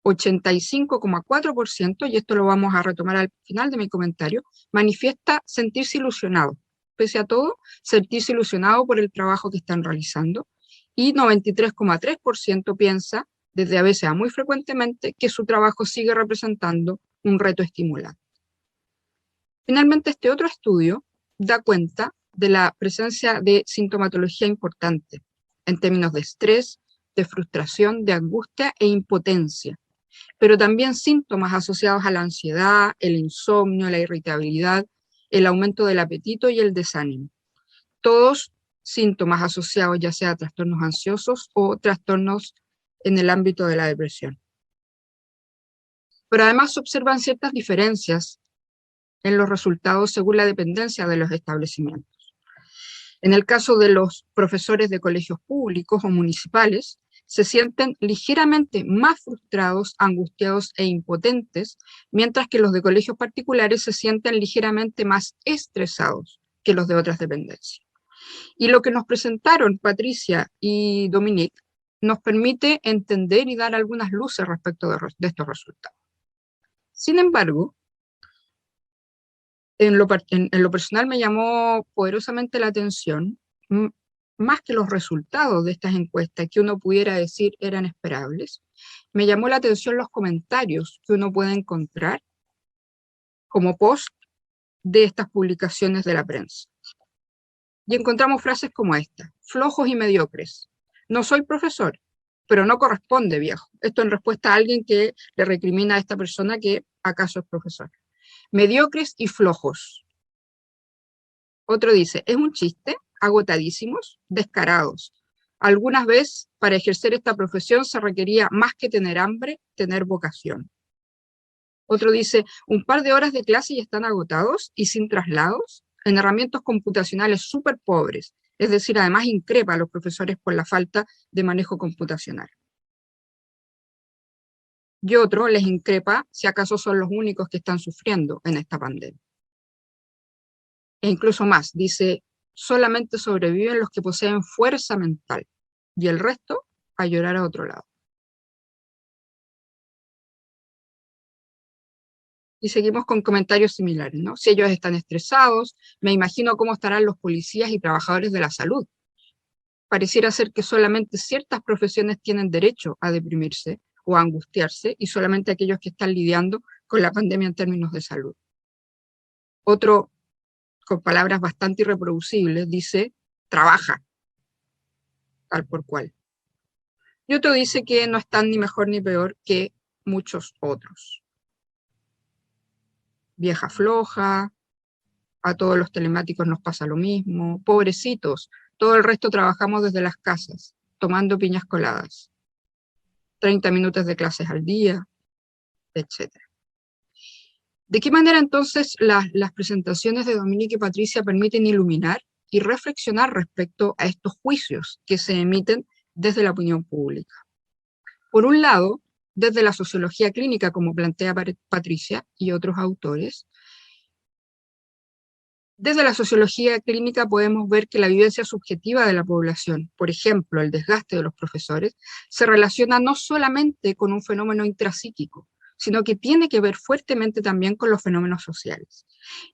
85,4%, y esto lo vamos a retomar al final de mi comentario, manifiesta sentirse ilusionado, pese a todo, sentirse ilusionado por el trabajo que están realizando, y 93,3% piensa, desde a veces a muy frecuentemente, que su trabajo sigue representando un reto estimulante. Finalmente, este otro estudio da cuenta de la presencia de sintomatología importante en términos de estrés, de frustración, de angustia e impotencia, pero también síntomas asociados a la ansiedad, el insomnio, la irritabilidad, el aumento del apetito y el desánimo. Todos síntomas asociados ya sea a trastornos ansiosos o trastornos en el ámbito de la depresión. Pero además se observan ciertas diferencias en los resultados según la dependencia de los establecimientos. En el caso de los profesores de colegios públicos o municipales, se sienten ligeramente más frustrados, angustiados e impotentes, mientras que los de colegios particulares se sienten ligeramente más estresados que los de otras dependencias. Y lo que nos presentaron Patricia y Dominique nos permite entender y dar algunas luces respecto de estos resultados. Sin embargo, en lo personal me llamó poderosamente la atención, más que los resultados de estas encuestas que uno pudiera decir eran esperables, me llamó la atención los comentarios que uno puede encontrar como post de estas publicaciones de la prensa. Y encontramos frases como esta: flojos y mediocres. No soy profesor, pero no corresponde, viejo. Esto en respuesta a alguien que le recrimina a esta persona que acaso es profesor. Mediocres y flojos. Otro dice, es un chiste, agotadísimos, descarados. Algunas veces para ejercer esta profesión se requería más que tener hambre, tener vocación. Otro dice, un par de horas de clase y están agotados y sin traslados, en herramientas computacionales súper pobres, es decir, además increpa a los profesores por la falta de manejo computacional. Y otro les increpa si acaso son los únicos que están sufriendo en esta pandemia. E incluso más, dice, solamente sobreviven los que poseen fuerza mental, y el resto a llorar a otro lado. Y seguimos con comentarios similares, ¿no? Si ellos están estresados, me imagino cómo estarán los policías y trabajadores de la salud. Pareciera ser que solamente ciertas profesiones tienen derecho a deprimirse o a angustiarse, y solamente aquellos que están lidiando con la pandemia en términos de salud. Otro, con palabras bastante irreproducibles, dice, trabaja, tal por cual. Y otro dice que no están ni mejor ni peor que muchos otros. Vieja floja, a todos los telemáticos nos pasa lo mismo, pobrecitos, todo el resto trabajamos desde las casas, tomando piñas coladas, 30 minutos de clases al día, etc. ¿De qué manera entonces las presentaciones de Dominique y Patricia permiten iluminar y reflexionar respecto a estos juicios que se emiten desde la opinión pública? Por un lado, desde la sociología clínica, como plantea Patricia y otros autores, desde la sociología clínica podemos ver que la vivencia subjetiva de la población, por ejemplo, el desgaste de los profesores, se relaciona no solamente con un fenómeno intrapsíquico, sino que tiene que ver fuertemente también con los fenómenos sociales.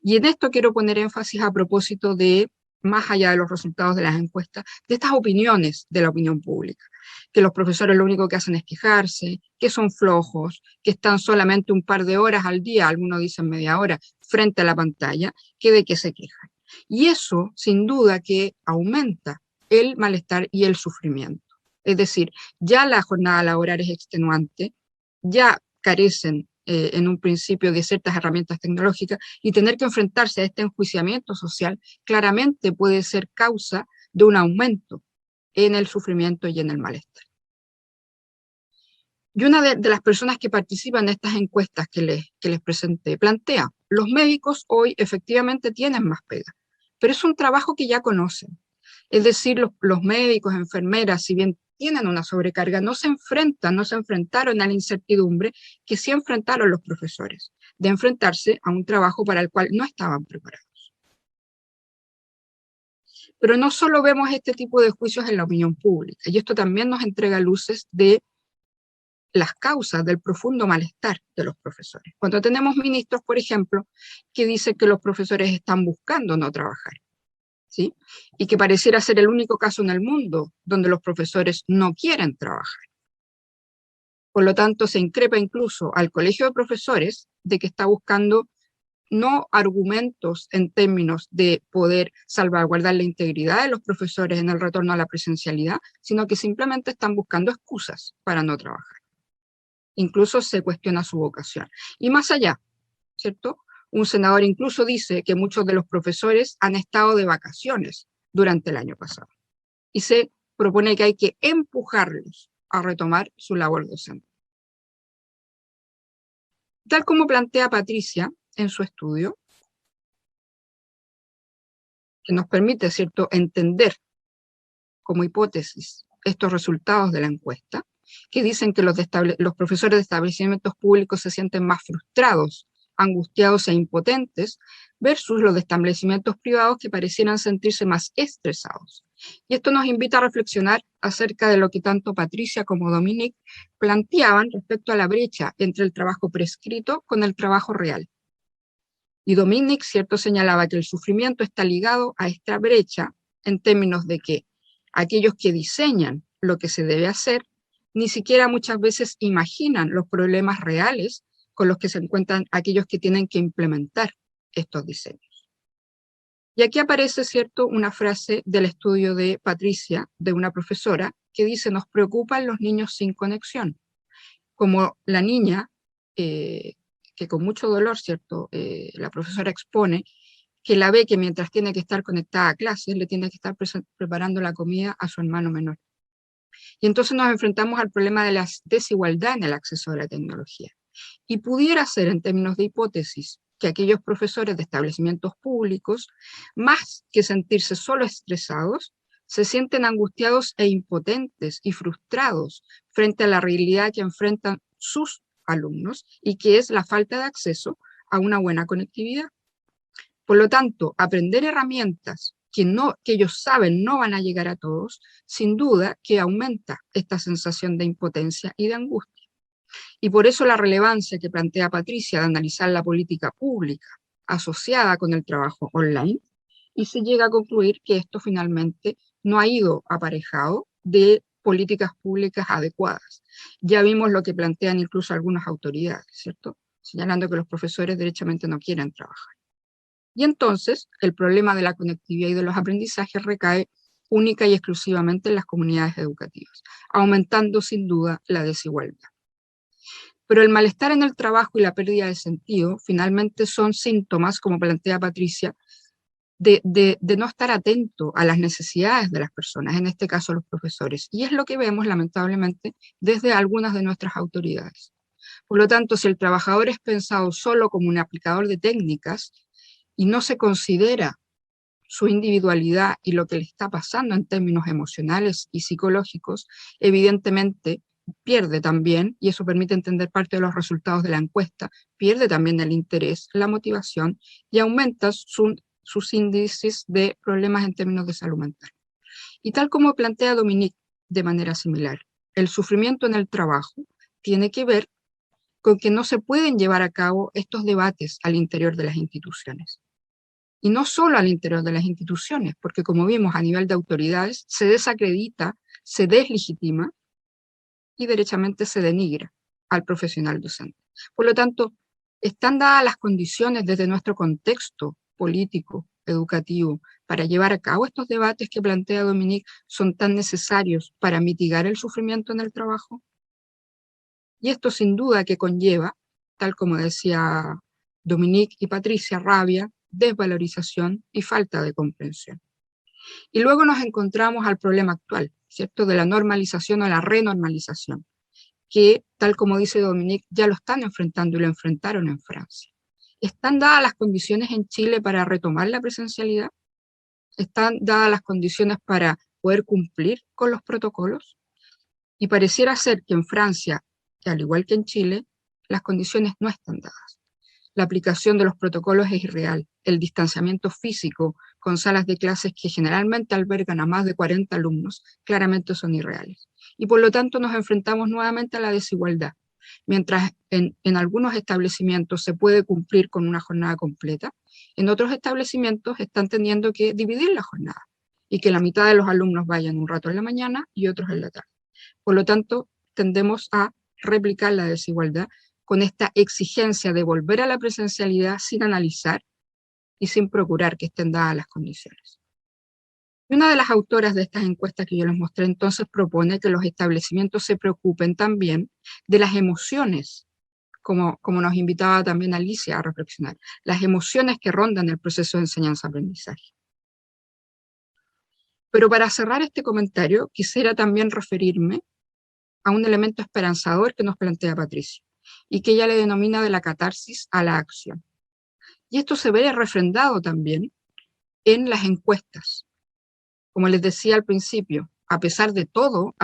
Y en esto quiero poner énfasis a propósito de, más allá de los resultados de las encuestas, de estas opiniones de la opinión pública, que los profesores lo único que hacen es quejarse, que son flojos, que están solamente un par de horas al día, algunos dicen media hora, frente a la pantalla, que de qué se quejan. Y eso, sin duda, que aumenta el malestar y el sufrimiento. Es decir, ya la jornada laboral es extenuante, ya carecen en un principio de ciertas herramientas tecnológicas, y tener que enfrentarse a este enjuiciamiento social claramente puede ser causa de un aumento en el sufrimiento y en el malestar. Y una de las personas que participan en estas encuestas que les presenté plantea, los médicos hoy efectivamente tienen más pega, pero es un trabajo que ya conocen. Es decir, los médicos, enfermeras, si bien tienen una sobrecarga, no se enfrentaron a la incertidumbre que sí enfrentaron los profesores, de enfrentarse a un trabajo para el cual no estaban preparados. Pero no solo vemos este tipo de juicios en la opinión pública, y esto también nos entrega luces de las causas del profundo malestar de los profesores. Cuando tenemos ministros, por ejemplo, que dicen que los profesores están buscando no trabajar, ¿sí? Y que pareciera ser el único caso en el mundo donde los profesores no quieren trabajar. Por lo tanto, se increpa incluso al colegio de profesores de que está buscando no argumentos en términos de poder salvaguardar la integridad de los profesores en el retorno a la presencialidad, sino que simplemente están buscando excusas para no trabajar. Incluso se cuestiona su vocación. Y más allá, ¿cierto? Un senador incluso dice que muchos de los profesores han estado de vacaciones durante el año pasado. Y se propone que hay que empujarlos a retomar su labor docente. Tal como plantea Patricia en su estudio, que nos permite, ¿cierto?, entender como hipótesis estos resultados de la encuesta, que dicen que los profesores de establecimientos públicos se sienten más frustrados, angustiados e impotentes versus los de establecimientos privados que parecieran sentirse más estresados. Y esto nos invita a reflexionar acerca de lo que tanto Patricia como Dominique planteaban respecto a la brecha entre el trabajo prescrito con el trabajo real. Y Dominique, cierto, señalaba que el sufrimiento está ligado a esta brecha en términos de que aquellos que diseñan lo que se debe hacer ni siquiera muchas veces imaginan los problemas reales con los que se encuentran aquellos que tienen que implementar estos diseños. Y aquí aparece, cierto, una frase del estudio de Patricia, de una profesora, que dice: nos preocupan los niños sin conexión. Como la niña, que con mucho dolor, cierto, la profesora expone que la ve que mientras tiene que estar conectada a clases, le tiene que estar preparando la comida a su hermano menor. Y entonces nos enfrentamos al problema de la desigualdad en el acceso a la tecnología. Y pudiera ser, en términos de hipótesis, que aquellos profesores de establecimientos públicos, más que sentirse solo estresados, se sienten angustiados e impotentes y frustrados frente a la realidad que enfrentan sus alumnos y que es la falta de acceso a una buena conectividad. Por lo tanto, aprender herramientas que ellos saben no van a llegar a todos, sin duda que aumenta esta sensación de impotencia y de angustia. Y por eso la relevancia que plantea Patricia de analizar la política pública asociada con el trabajo online, y se llega a concluir que esto finalmente no ha ido aparejado de políticas públicas adecuadas. Ya vimos lo que plantean incluso algunas autoridades, ¿cierto? Señalando que los profesores derechamente no quieren trabajar. Y entonces el problema de la conectividad y de los aprendizajes recae única y exclusivamente en las comunidades educativas, aumentando sin duda la desigualdad. Pero el malestar en el trabajo y la pérdida de sentido finalmente son síntomas, como plantea Patricia, de no estar atento a las necesidades de las personas, en este caso los profesores. Y es lo que vemos lamentablemente desde algunas de nuestras autoridades. Por lo tanto, si el trabajador es pensado solo como un aplicador de técnicas y no se considera su individualidad y lo que le está pasando en términos emocionales y psicológicos, evidentemente pierde también, y eso permite entender parte de los resultados de la encuesta, pierde también el interés, la motivación y aumenta sus índices de problemas en términos de salud mental. Y tal como plantea Dominique de manera similar, el sufrimiento en el trabajo tiene que ver con que no se pueden llevar a cabo estos debates al interior de las instituciones. Y no solo al interior de las instituciones, porque como vimos a nivel de autoridades, se desacredita, se deslegitima y derechamente se denigra al profesional docente. Por lo tanto, están dadas las condiciones desde nuestro contexto político, educativo, para llevar a cabo estos debates que plantea Dominique, son tan necesarios para mitigar el sufrimiento en el trabajo. Y esto sin duda que conlleva, tal como decía Dominique y Patricia, rabia, desvalorización y falta de comprensión. Y luego nos encontramos al problema actual, ¿cierto?, de la normalización o la renormalización, que, tal como dice Dominique, ya lo están enfrentando y lo enfrentaron en Francia. ¿Están dadas las condiciones en Chile para retomar la presencialidad? ¿Están dadas las condiciones para poder cumplir con los protocolos? Y pareciera ser que en Francia, que al igual que en Chile, las condiciones no están dadas. La aplicación de los protocolos es irreal. El distanciamiento físico con salas de clases que generalmente albergan a más de 40 alumnos, claramente son irreales. Y por lo tanto nos enfrentamos nuevamente a la desigualdad. Mientras en algunos establecimientos se puede cumplir con una jornada completa, en otros establecimientos están teniendo que dividir la jornada y que la mitad de los alumnos vayan un rato en la mañana y otros en la tarde. Por lo tanto, tendemos a replicar la desigualdad con esta exigencia de volver a la presencialidad sin analizar y sin procurar que estén dadas las condiciones. Y una de las autoras de estas encuestas que yo les mostré entonces propone que los establecimientos se preocupen también de las emociones, como nos invitaba también Alicia a reflexionar, las emociones que rondan el proceso de enseñanza-aprendizaje. Pero para cerrar este comentario, quisiera también referirme a un elemento esperanzador que nos plantea Patricia, y que ella le denomina de la catarsis a la acción. Y esto se ve refrendado también en las encuestas. Como les decía al principio, a pesar de todo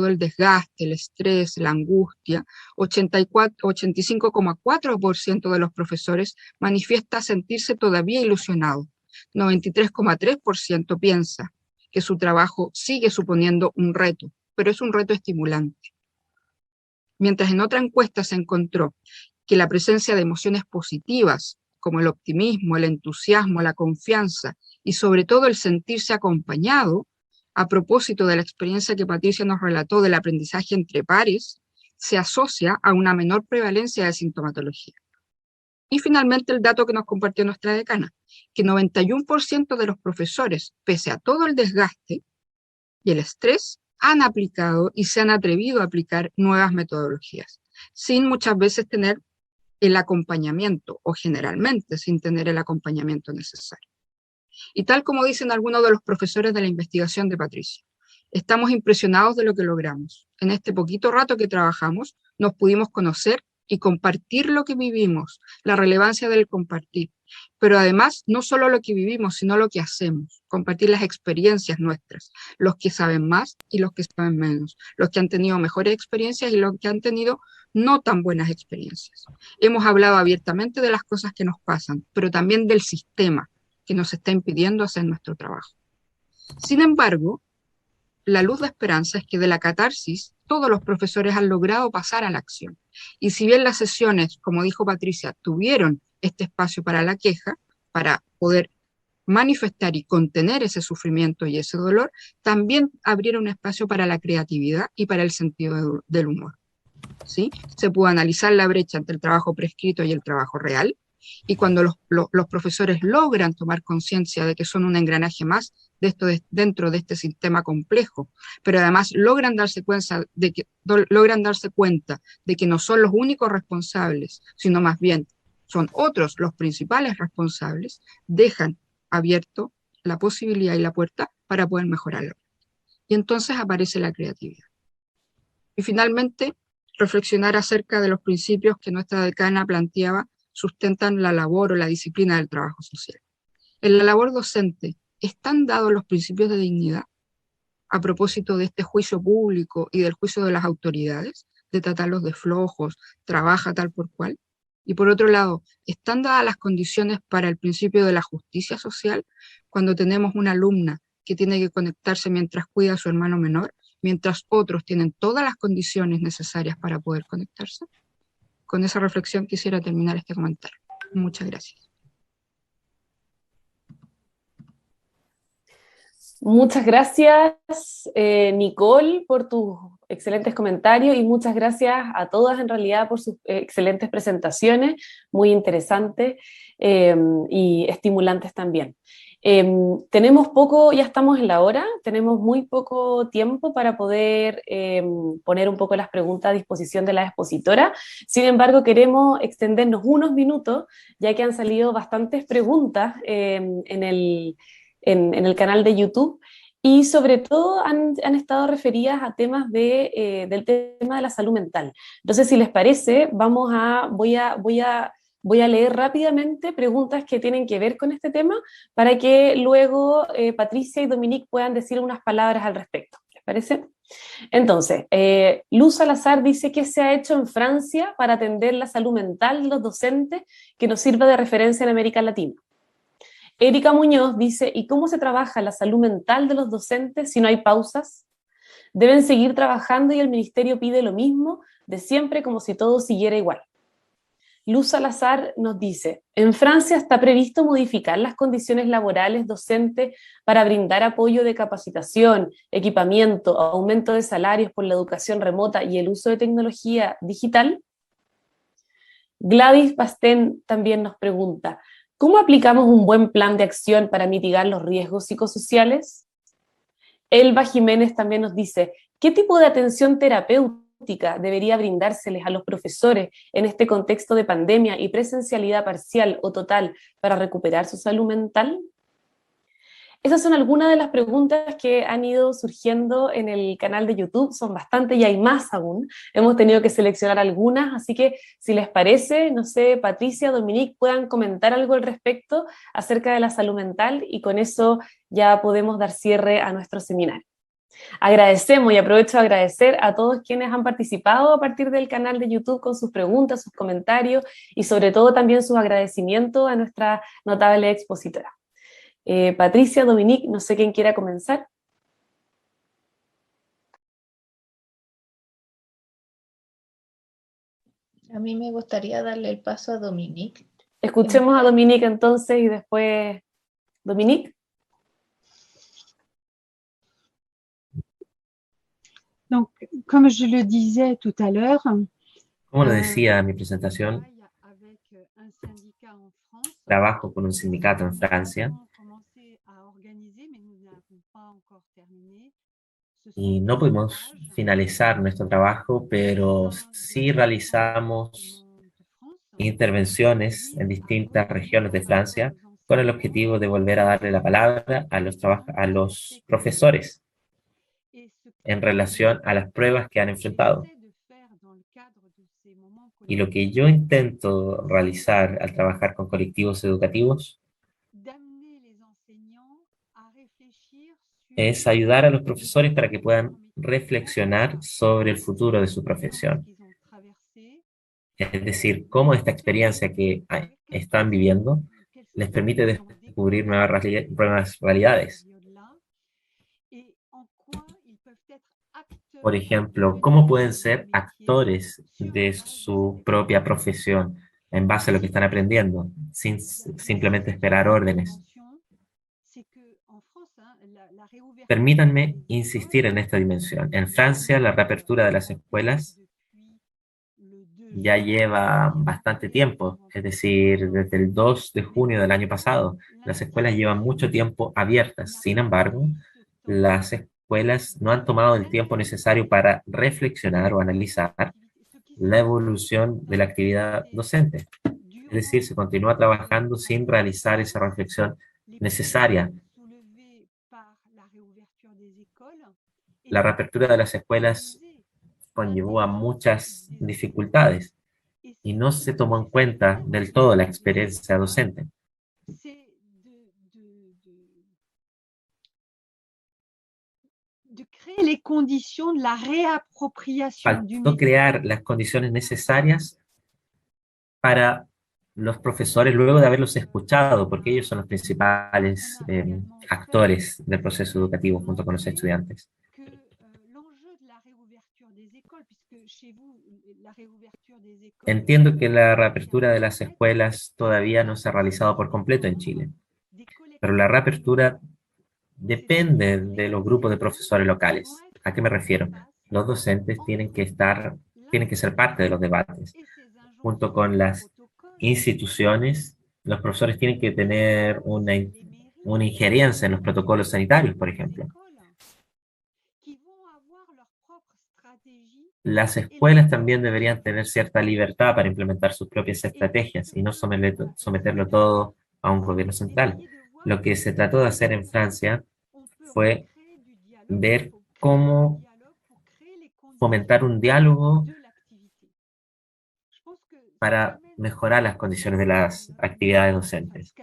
el desgaste, el estrés, la angustia, 85,4% de los profesores manifiesta sentirse todavía ilusionado. 93,3% piensa que su trabajo sigue suponiendo un reto, pero es un reto estimulante. Mientras en otra encuesta se encontró que la presencia de emociones positivas, como el optimismo, el entusiasmo, la confianza y sobre todo el sentirse acompañado, a propósito de la experiencia que Patricia nos relató del aprendizaje entre pares, se asocia a una menor prevalencia de sintomatología. Y finalmente el dato que nos compartió nuestra decana, que 91% de los profesores, pese a todo el desgaste y el estrés, han aplicado y se han atrevido a aplicar nuevas metodologías, sin muchas veces tener el acompañamiento, o generalmente sin tener el acompañamiento necesario. Y tal como dicen algunos de los profesores de la investigación de Patricia, estamos impresionados de lo que logramos. En este poquito rato que trabajamos, nos pudimos conocer y compartir lo que vivimos, la relevancia del compartir. Pero además, no solo lo que vivimos, sino lo que hacemos, compartir las experiencias nuestras, los que saben más y los que saben menos, los que han tenido mejores experiencias y los que han tenido no tan buenas experiencias. Hemos hablado abiertamente de las cosas que nos pasan, pero también del sistema que nos está impidiendo hacer nuestro trabajo. Sin embargo, la luz de esperanza es que de la catarsis todos los profesores han logrado pasar a la acción. Y si bien las sesiones, como dijo Patricia, tuvieron este espacio para la queja, para poder manifestar y contener ese sufrimiento y ese dolor, también abrieron un espacio para la creatividad y para el sentido del humor. ¿Sí? Se pudo analizar la brecha entre el trabajo prescrito y el trabajo real, y cuando los profesores logran tomar conciencia de que son un engranaje más dentro de este sistema complejo, pero además logran darse cuenta de que no son los únicos responsables, sino más bien son otros los principales responsables, dejan abierto la posibilidad y la puerta para poder mejorarlo. Y entonces aparece la creatividad. Y finalmente, reflexionar acerca de los principios que nuestra decana planteaba sustentan la labor o la disciplina del trabajo social. En la labor docente, ¿están dados los principios de dignidad a propósito de este juicio público y del juicio de las autoridades, de tratarlos de flojos, trabaja tal por cual? Y por otro lado, ¿están dadas las condiciones para el principio de la justicia social cuando tenemos una alumna que tiene que conectarse mientras cuida a su hermano menor, mientras otros tienen todas las condiciones necesarias para poder conectarse? Con esa reflexión quisiera terminar este comentario. Muchas gracias. Muchas gracias, Nicole, por tus excelentes comentarios y muchas gracias a todas en realidad por sus excelentes presentaciones, muy interesantes y estimulantes también. Tenemos poco, ya estamos en la hora, tenemos muy poco tiempo para poder poner un poco las preguntas a disposición de la expositora. Sin embargo, queremos extendernos unos minutos, ya que han salido bastantes preguntas en el canal de YouTube, y sobre todo han estado referidas a temas del tema de la salud mental. Entonces, si les parece, voy a leer rápidamente preguntas que tienen que ver con este tema, para que luego Patricia y Dominique puedan decir unas palabras al respecto. ¿Les parece? Entonces, Luz Salazar dice: ¿qué se ha hecho en Francia para atender la salud mental de los docentes que nos sirva de referencia en América Latina? Erika Muñoz dice: ¿y cómo se trabaja la salud mental de los docentes si no hay pausas? Deben seguir trabajando y el ministerio pide lo mismo de siempre, como si todo siguiera igual. Luz Salazar nos dice: en Francia está previsto modificar las condiciones laborales docentes para brindar apoyo de capacitación, equipamiento, aumento de salarios por la educación remota y el uso de tecnología digital. Gladys Pastén también nos pregunta: ¿cómo aplicamos un buen plan de acción para mitigar los riesgos psicosociales? Elba Jiménez también nos dice: ¿qué tipo de atención terapéutica debería brindárseles a los profesores en este contexto de pandemia y presencialidad parcial o total para recuperar su salud mental? Esas son algunas de las preguntas que han ido surgiendo en el canal de YouTube. Son bastantes y hay más aún. Hemos tenido que seleccionar algunas, así que si les parece, no sé, Patricia, Dominique, puedan comentar algo al respecto acerca de la salud mental, y con eso ya podemos dar cierre a nuestro seminario. Agradecemos y aprovecho de agradecer a todos quienes han participado a partir del canal de YouTube con sus preguntas, sus comentarios y sobre todo también sus agradecimientos a nuestra notable expositora. Patricia, Dominique, no sé quién quiera comenzar. A mí me gustaría darle el paso a Dominique. Escuchemos a Dominique entonces y después... Dominique. Donc, comme je le disais tout à l'heure, Como lo decía en mi presentación, trabajo con un sindicato en Francia y no pudimos finalizar nuestro trabajo, pero sí realizamos intervenciones en distintas regiones de Francia con el objetivo de volver a darle la palabra a los profesores en relación a las pruebas que han enfrentado. Y lo que yo intento realizar al trabajar con colectivos educativos es ayudar a los profesores para que puedan reflexionar sobre el futuro de su profesión. Es decir, cómo esta experiencia que están viviendo les permite descubrir nuevas realidades. Por ejemplo, cómo pueden ser actores de su propia profesión en base a lo que están aprendiendo, sin simplemente esperar órdenes. Permítanme insistir en esta dimensión. En Francia, la reapertura de las escuelas ya lleva bastante tiempo, es decir, desde el 2 de junio del año pasado. Las escuelas llevan mucho tiempo abiertas. Sin embargo, las escuelas no han tomado el tiempo necesario para reflexionar o analizar la evolución de la actividad docente. Es decir, se continúa trabajando sin realizar esa reflexión necesaria. La reapertura de las escuelas conllevó a muchas dificultades y no se tomó en cuenta del todo la experiencia docente. Faltó crear las condiciones necesarias para los profesores luego de haberlos escuchado, porque ellos son los principales actores del proceso educativo junto con los estudiantes. Entiendo que la reapertura de las escuelas todavía no se ha realizado por completo en Chile, pero la reapertura depende de los grupos de profesores locales. ¿A qué me refiero? Los docentes tienen que ser parte de los debates. Junto con las instituciones, los profesores tienen que tener una injerencia en los protocolos sanitarios, por ejemplo. Las escuelas también deberían tener cierta libertad para implementar sus propias estrategias y no someterlo todo a un gobierno central. Lo que se trató de hacer en Francia fue ver cómo fomentar un diálogo para mejorar las condiciones de las actividades docentes.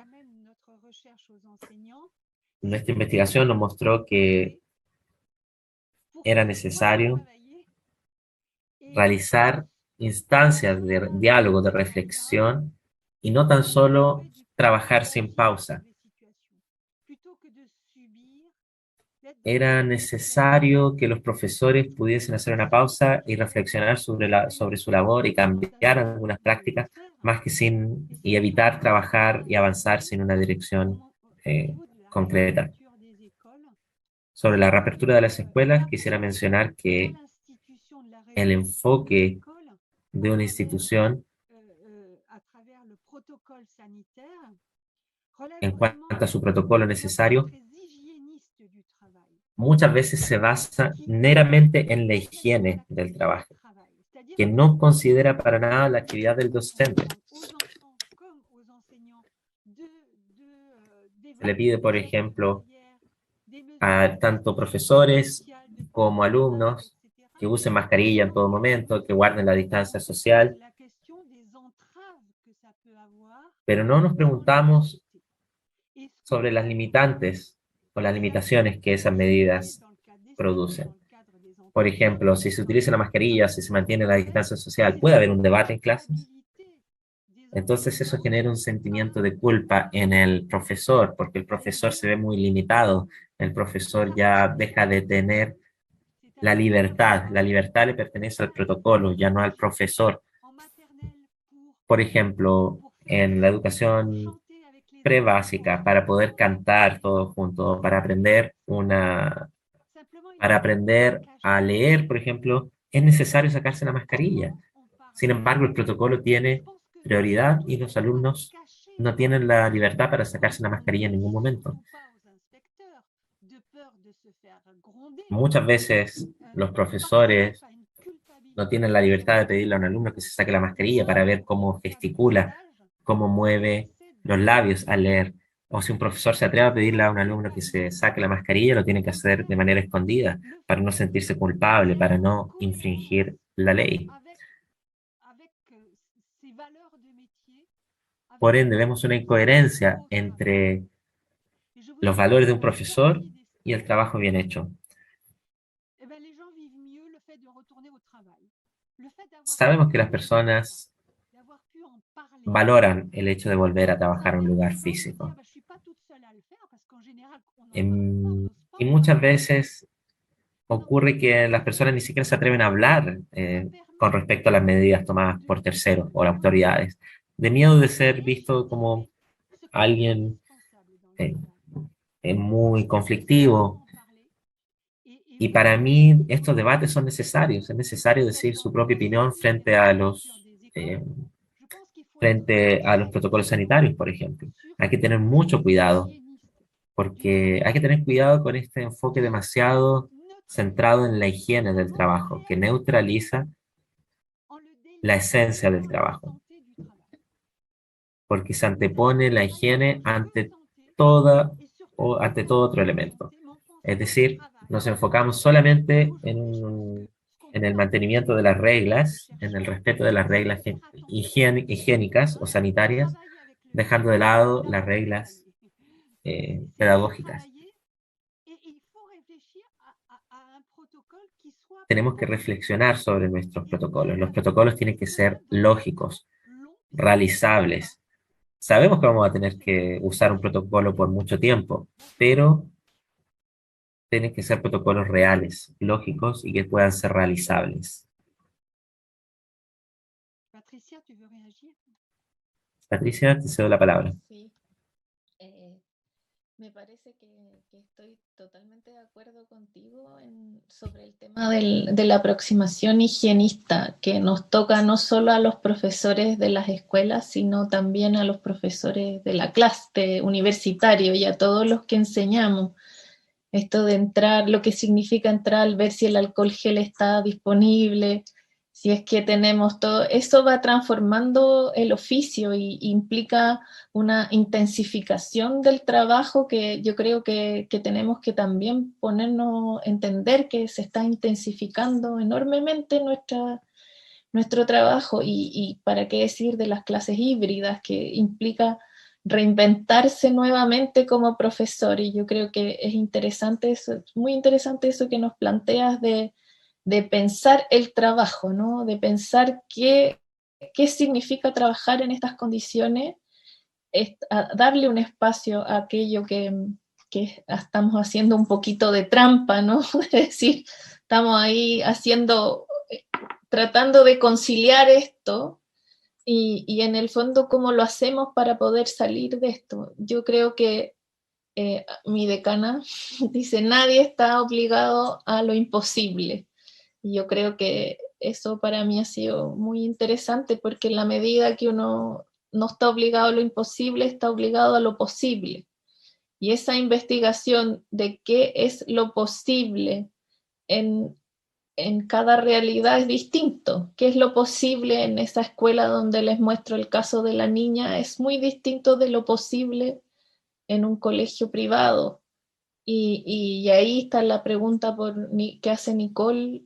Nuestra investigación nos mostró que era necesario realizar instancias de diálogo, de reflexión, y no tan solo trabajar sin pausa. Era necesario que los profesores pudiesen hacer una pausa y reflexionar sobre su labor y cambiar algunas prácticas, más que y evitar trabajar y avanzar sin una dirección concreta. Sobre la reapertura de las escuelas, quisiera mencionar que el enfoque de una institución en cuanto a su protocolo necesario muchas veces se basa meramente en la higiene del trabajo, que no considera para nada la actividad del docente. Se le pide, por ejemplo, a tanto profesores como alumnos que usen mascarilla en todo momento, que guarden la distancia social, pero no nos preguntamos sobre las limitantes o las limitaciones que esas medidas producen. Por ejemplo, si se utiliza la mascarilla, si se mantiene la distancia social, ¿puede haber un debate en clases? Entonces eso genera un sentimiento de culpa en el profesor, porque el profesor se ve muy limitado, el profesor ya deja de tener la libertad le pertenece al protocolo, ya no al profesor. Por ejemplo, en la educación prebásica, para poder cantar todos juntos, para aprender a leer, por ejemplo, es necesario sacarse la mascarilla. Sin embargo, el protocolo tiene prioridad y los alumnos no tienen la libertad para sacarse la mascarilla en ningún momento. Muchas veces los profesores no tienen la libertad de pedirle a un alumno que se saque la mascarilla para ver cómo gesticula, cómo mueve los labios al leer. O si un profesor se atreve a pedirle a un alumno que se saque la mascarilla, lo tiene que hacer de manera escondida, para no sentirse culpable, para no infringir la ley. Por ende, vemos una incoherencia entre los valores de un profesor y el trabajo bien hecho. Sabemos que las personas valoran el hecho de volver a trabajar en un lugar físico. Y muchas veces ocurre que las personas ni siquiera se atreven a hablar con respecto a las medidas tomadas por terceros o las autoridades, de miedo de ser visto como alguien muy conflictivo. Y para mí estos debates son necesarios. Es necesario decir su propia opinión frente a los protocolos sanitarios, por ejemplo. Hay que tener mucho cuidado, porque hay que tener cuidado con este enfoque demasiado centrado en la higiene del trabajo, que neutraliza la esencia del trabajo, porque se antepone la higiene ante ante todo otro elemento. Es decir, nos enfocamos solamente en el mantenimiento de las reglas, en el respeto de las reglas higiénicas o sanitarias, dejando de lado las reglas pedagógicas. Tenemos que reflexionar sobre nuestros protocolos. Los protocolos tienen que ser lógicos, realizables. Sabemos que vamos a tener que usar un protocolo por mucho tiempo, pero tienen que ser protocolos reales, lógicos y que puedan ser realizables. Patricia, te cedo la palabra. Sí. Me parece que estoy totalmente de acuerdo contigo sobre el tema de la aproximación higienista, que nos toca no solo a los profesores de las escuelas, sino también a los profesores de la clase universitario y a todos los que enseñamos. Esto de entrar, lo que significa entrar, ver si el alcohol gel está disponible, si es que tenemos todo, eso va transformando el oficio y implica una intensificación del trabajo que yo creo que tenemos que también ponernos, entender que se está intensificando enormemente nuestro trabajo y para qué decir de las clases híbridas que implica reinventarse nuevamente como profesor, y yo creo que es interesante eso, es muy interesante eso que nos planteas de pensar el trabajo, ¿no? De pensar qué significa trabajar en estas condiciones, darle un espacio a aquello que estamos haciendo un poquito de trampa, ¿no? Es decir, estamos ahí tratando de conciliar esto, y en el fondo, ¿cómo lo hacemos para poder salir de esto? Yo creo que mi decana dice, nadie está obligado a lo imposible. Y yo creo que eso para mí ha sido muy interesante, porque en la medida que uno no está obligado a lo imposible, está obligado a lo posible. Y esa investigación de qué es lo posible en cada realidad es distinto. ¿Qué es lo posible en esa escuela donde les muestro el caso de la niña? Es muy distinto de lo posible en un colegio privado. Y ahí está la pregunta que hace Nicole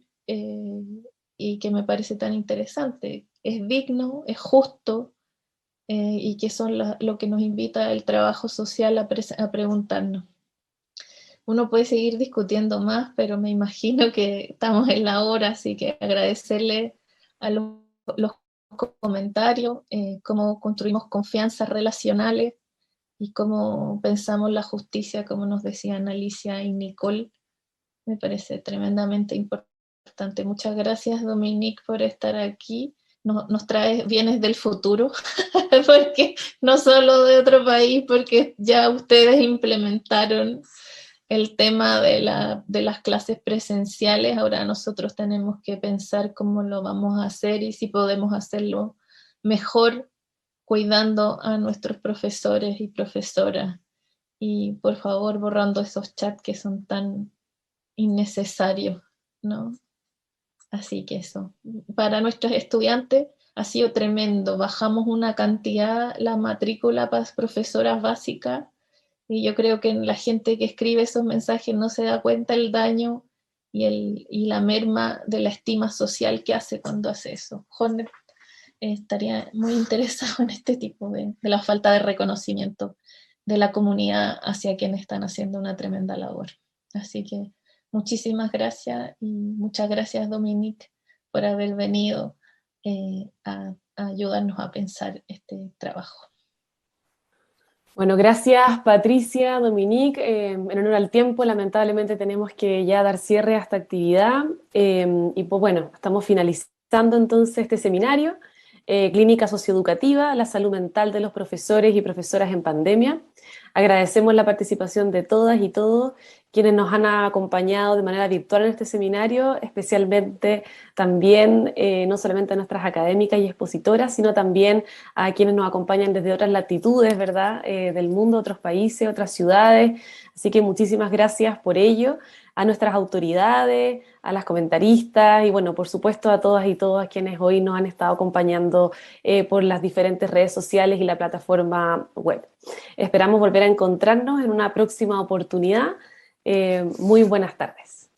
y que me parece tan interesante. ¿Es digno? ¿Es justo? Y que son lo que nos invita el trabajo social a preguntarnos. uno puede seguir discutiendo más, pero me imagino que estamos en la hora, así que agradecerle a los comentarios, cómo construimos confianzas relacionales y cómo pensamos la justicia, como nos decían Alicia y Nicole. Me parece tremendamente importante. Muchas gracias, Dominique, por estar aquí. Nos trae bienes del futuro, porque no solo de otro país, porque ya ustedes implementaron el tema de las clases presenciales. Ahora nosotros tenemos que pensar cómo lo vamos a hacer y si podemos hacerlo mejor, cuidando a nuestros profesores y profesoras. Y por favor, borrando esos chats que son tan innecesarios, ¿no? Así que eso. Para nuestros estudiantes ha sido tremendo. Bajamos una cantidad la matrícula para profesoras básicas y yo creo que la gente que escribe esos mensajes no se da cuenta el daño y la merma de la estima social que hace cuando hace eso. Jorge estaría muy interesado en este tipo de la falta de reconocimiento de la comunidad hacia quienes están haciendo una tremenda labor. Así que muchísimas gracias y muchas gracias, Dominique, por haber venido a ayudarnos a pensar este trabajo. Bueno, gracias Patricia, Dominique. En honor al tiempo, lamentablemente tenemos que ya dar cierre a esta actividad. Y pues bueno, estamos finalizando entonces este seminario, Clínica Socioeducativa, la salud mental de los profesores y profesoras en pandemia. Agradecemos la participación de todas y todos quienes nos han acompañado de manera virtual en este seminario, especialmente también no solamente a nuestras académicas y expositoras, sino también a quienes nos acompañan desde otras latitudes, ¿verdad? Del mundo, otros países, otras ciudades. Así que muchísimas gracias por ello, a nuestras autoridades, a las comentaristas y bueno, por supuesto a todas y todos quienes hoy nos han estado acompañando por las diferentes redes sociales y la plataforma web. Esperamos volver a encontrarnos en una próxima oportunidad. Muy buenas tardes.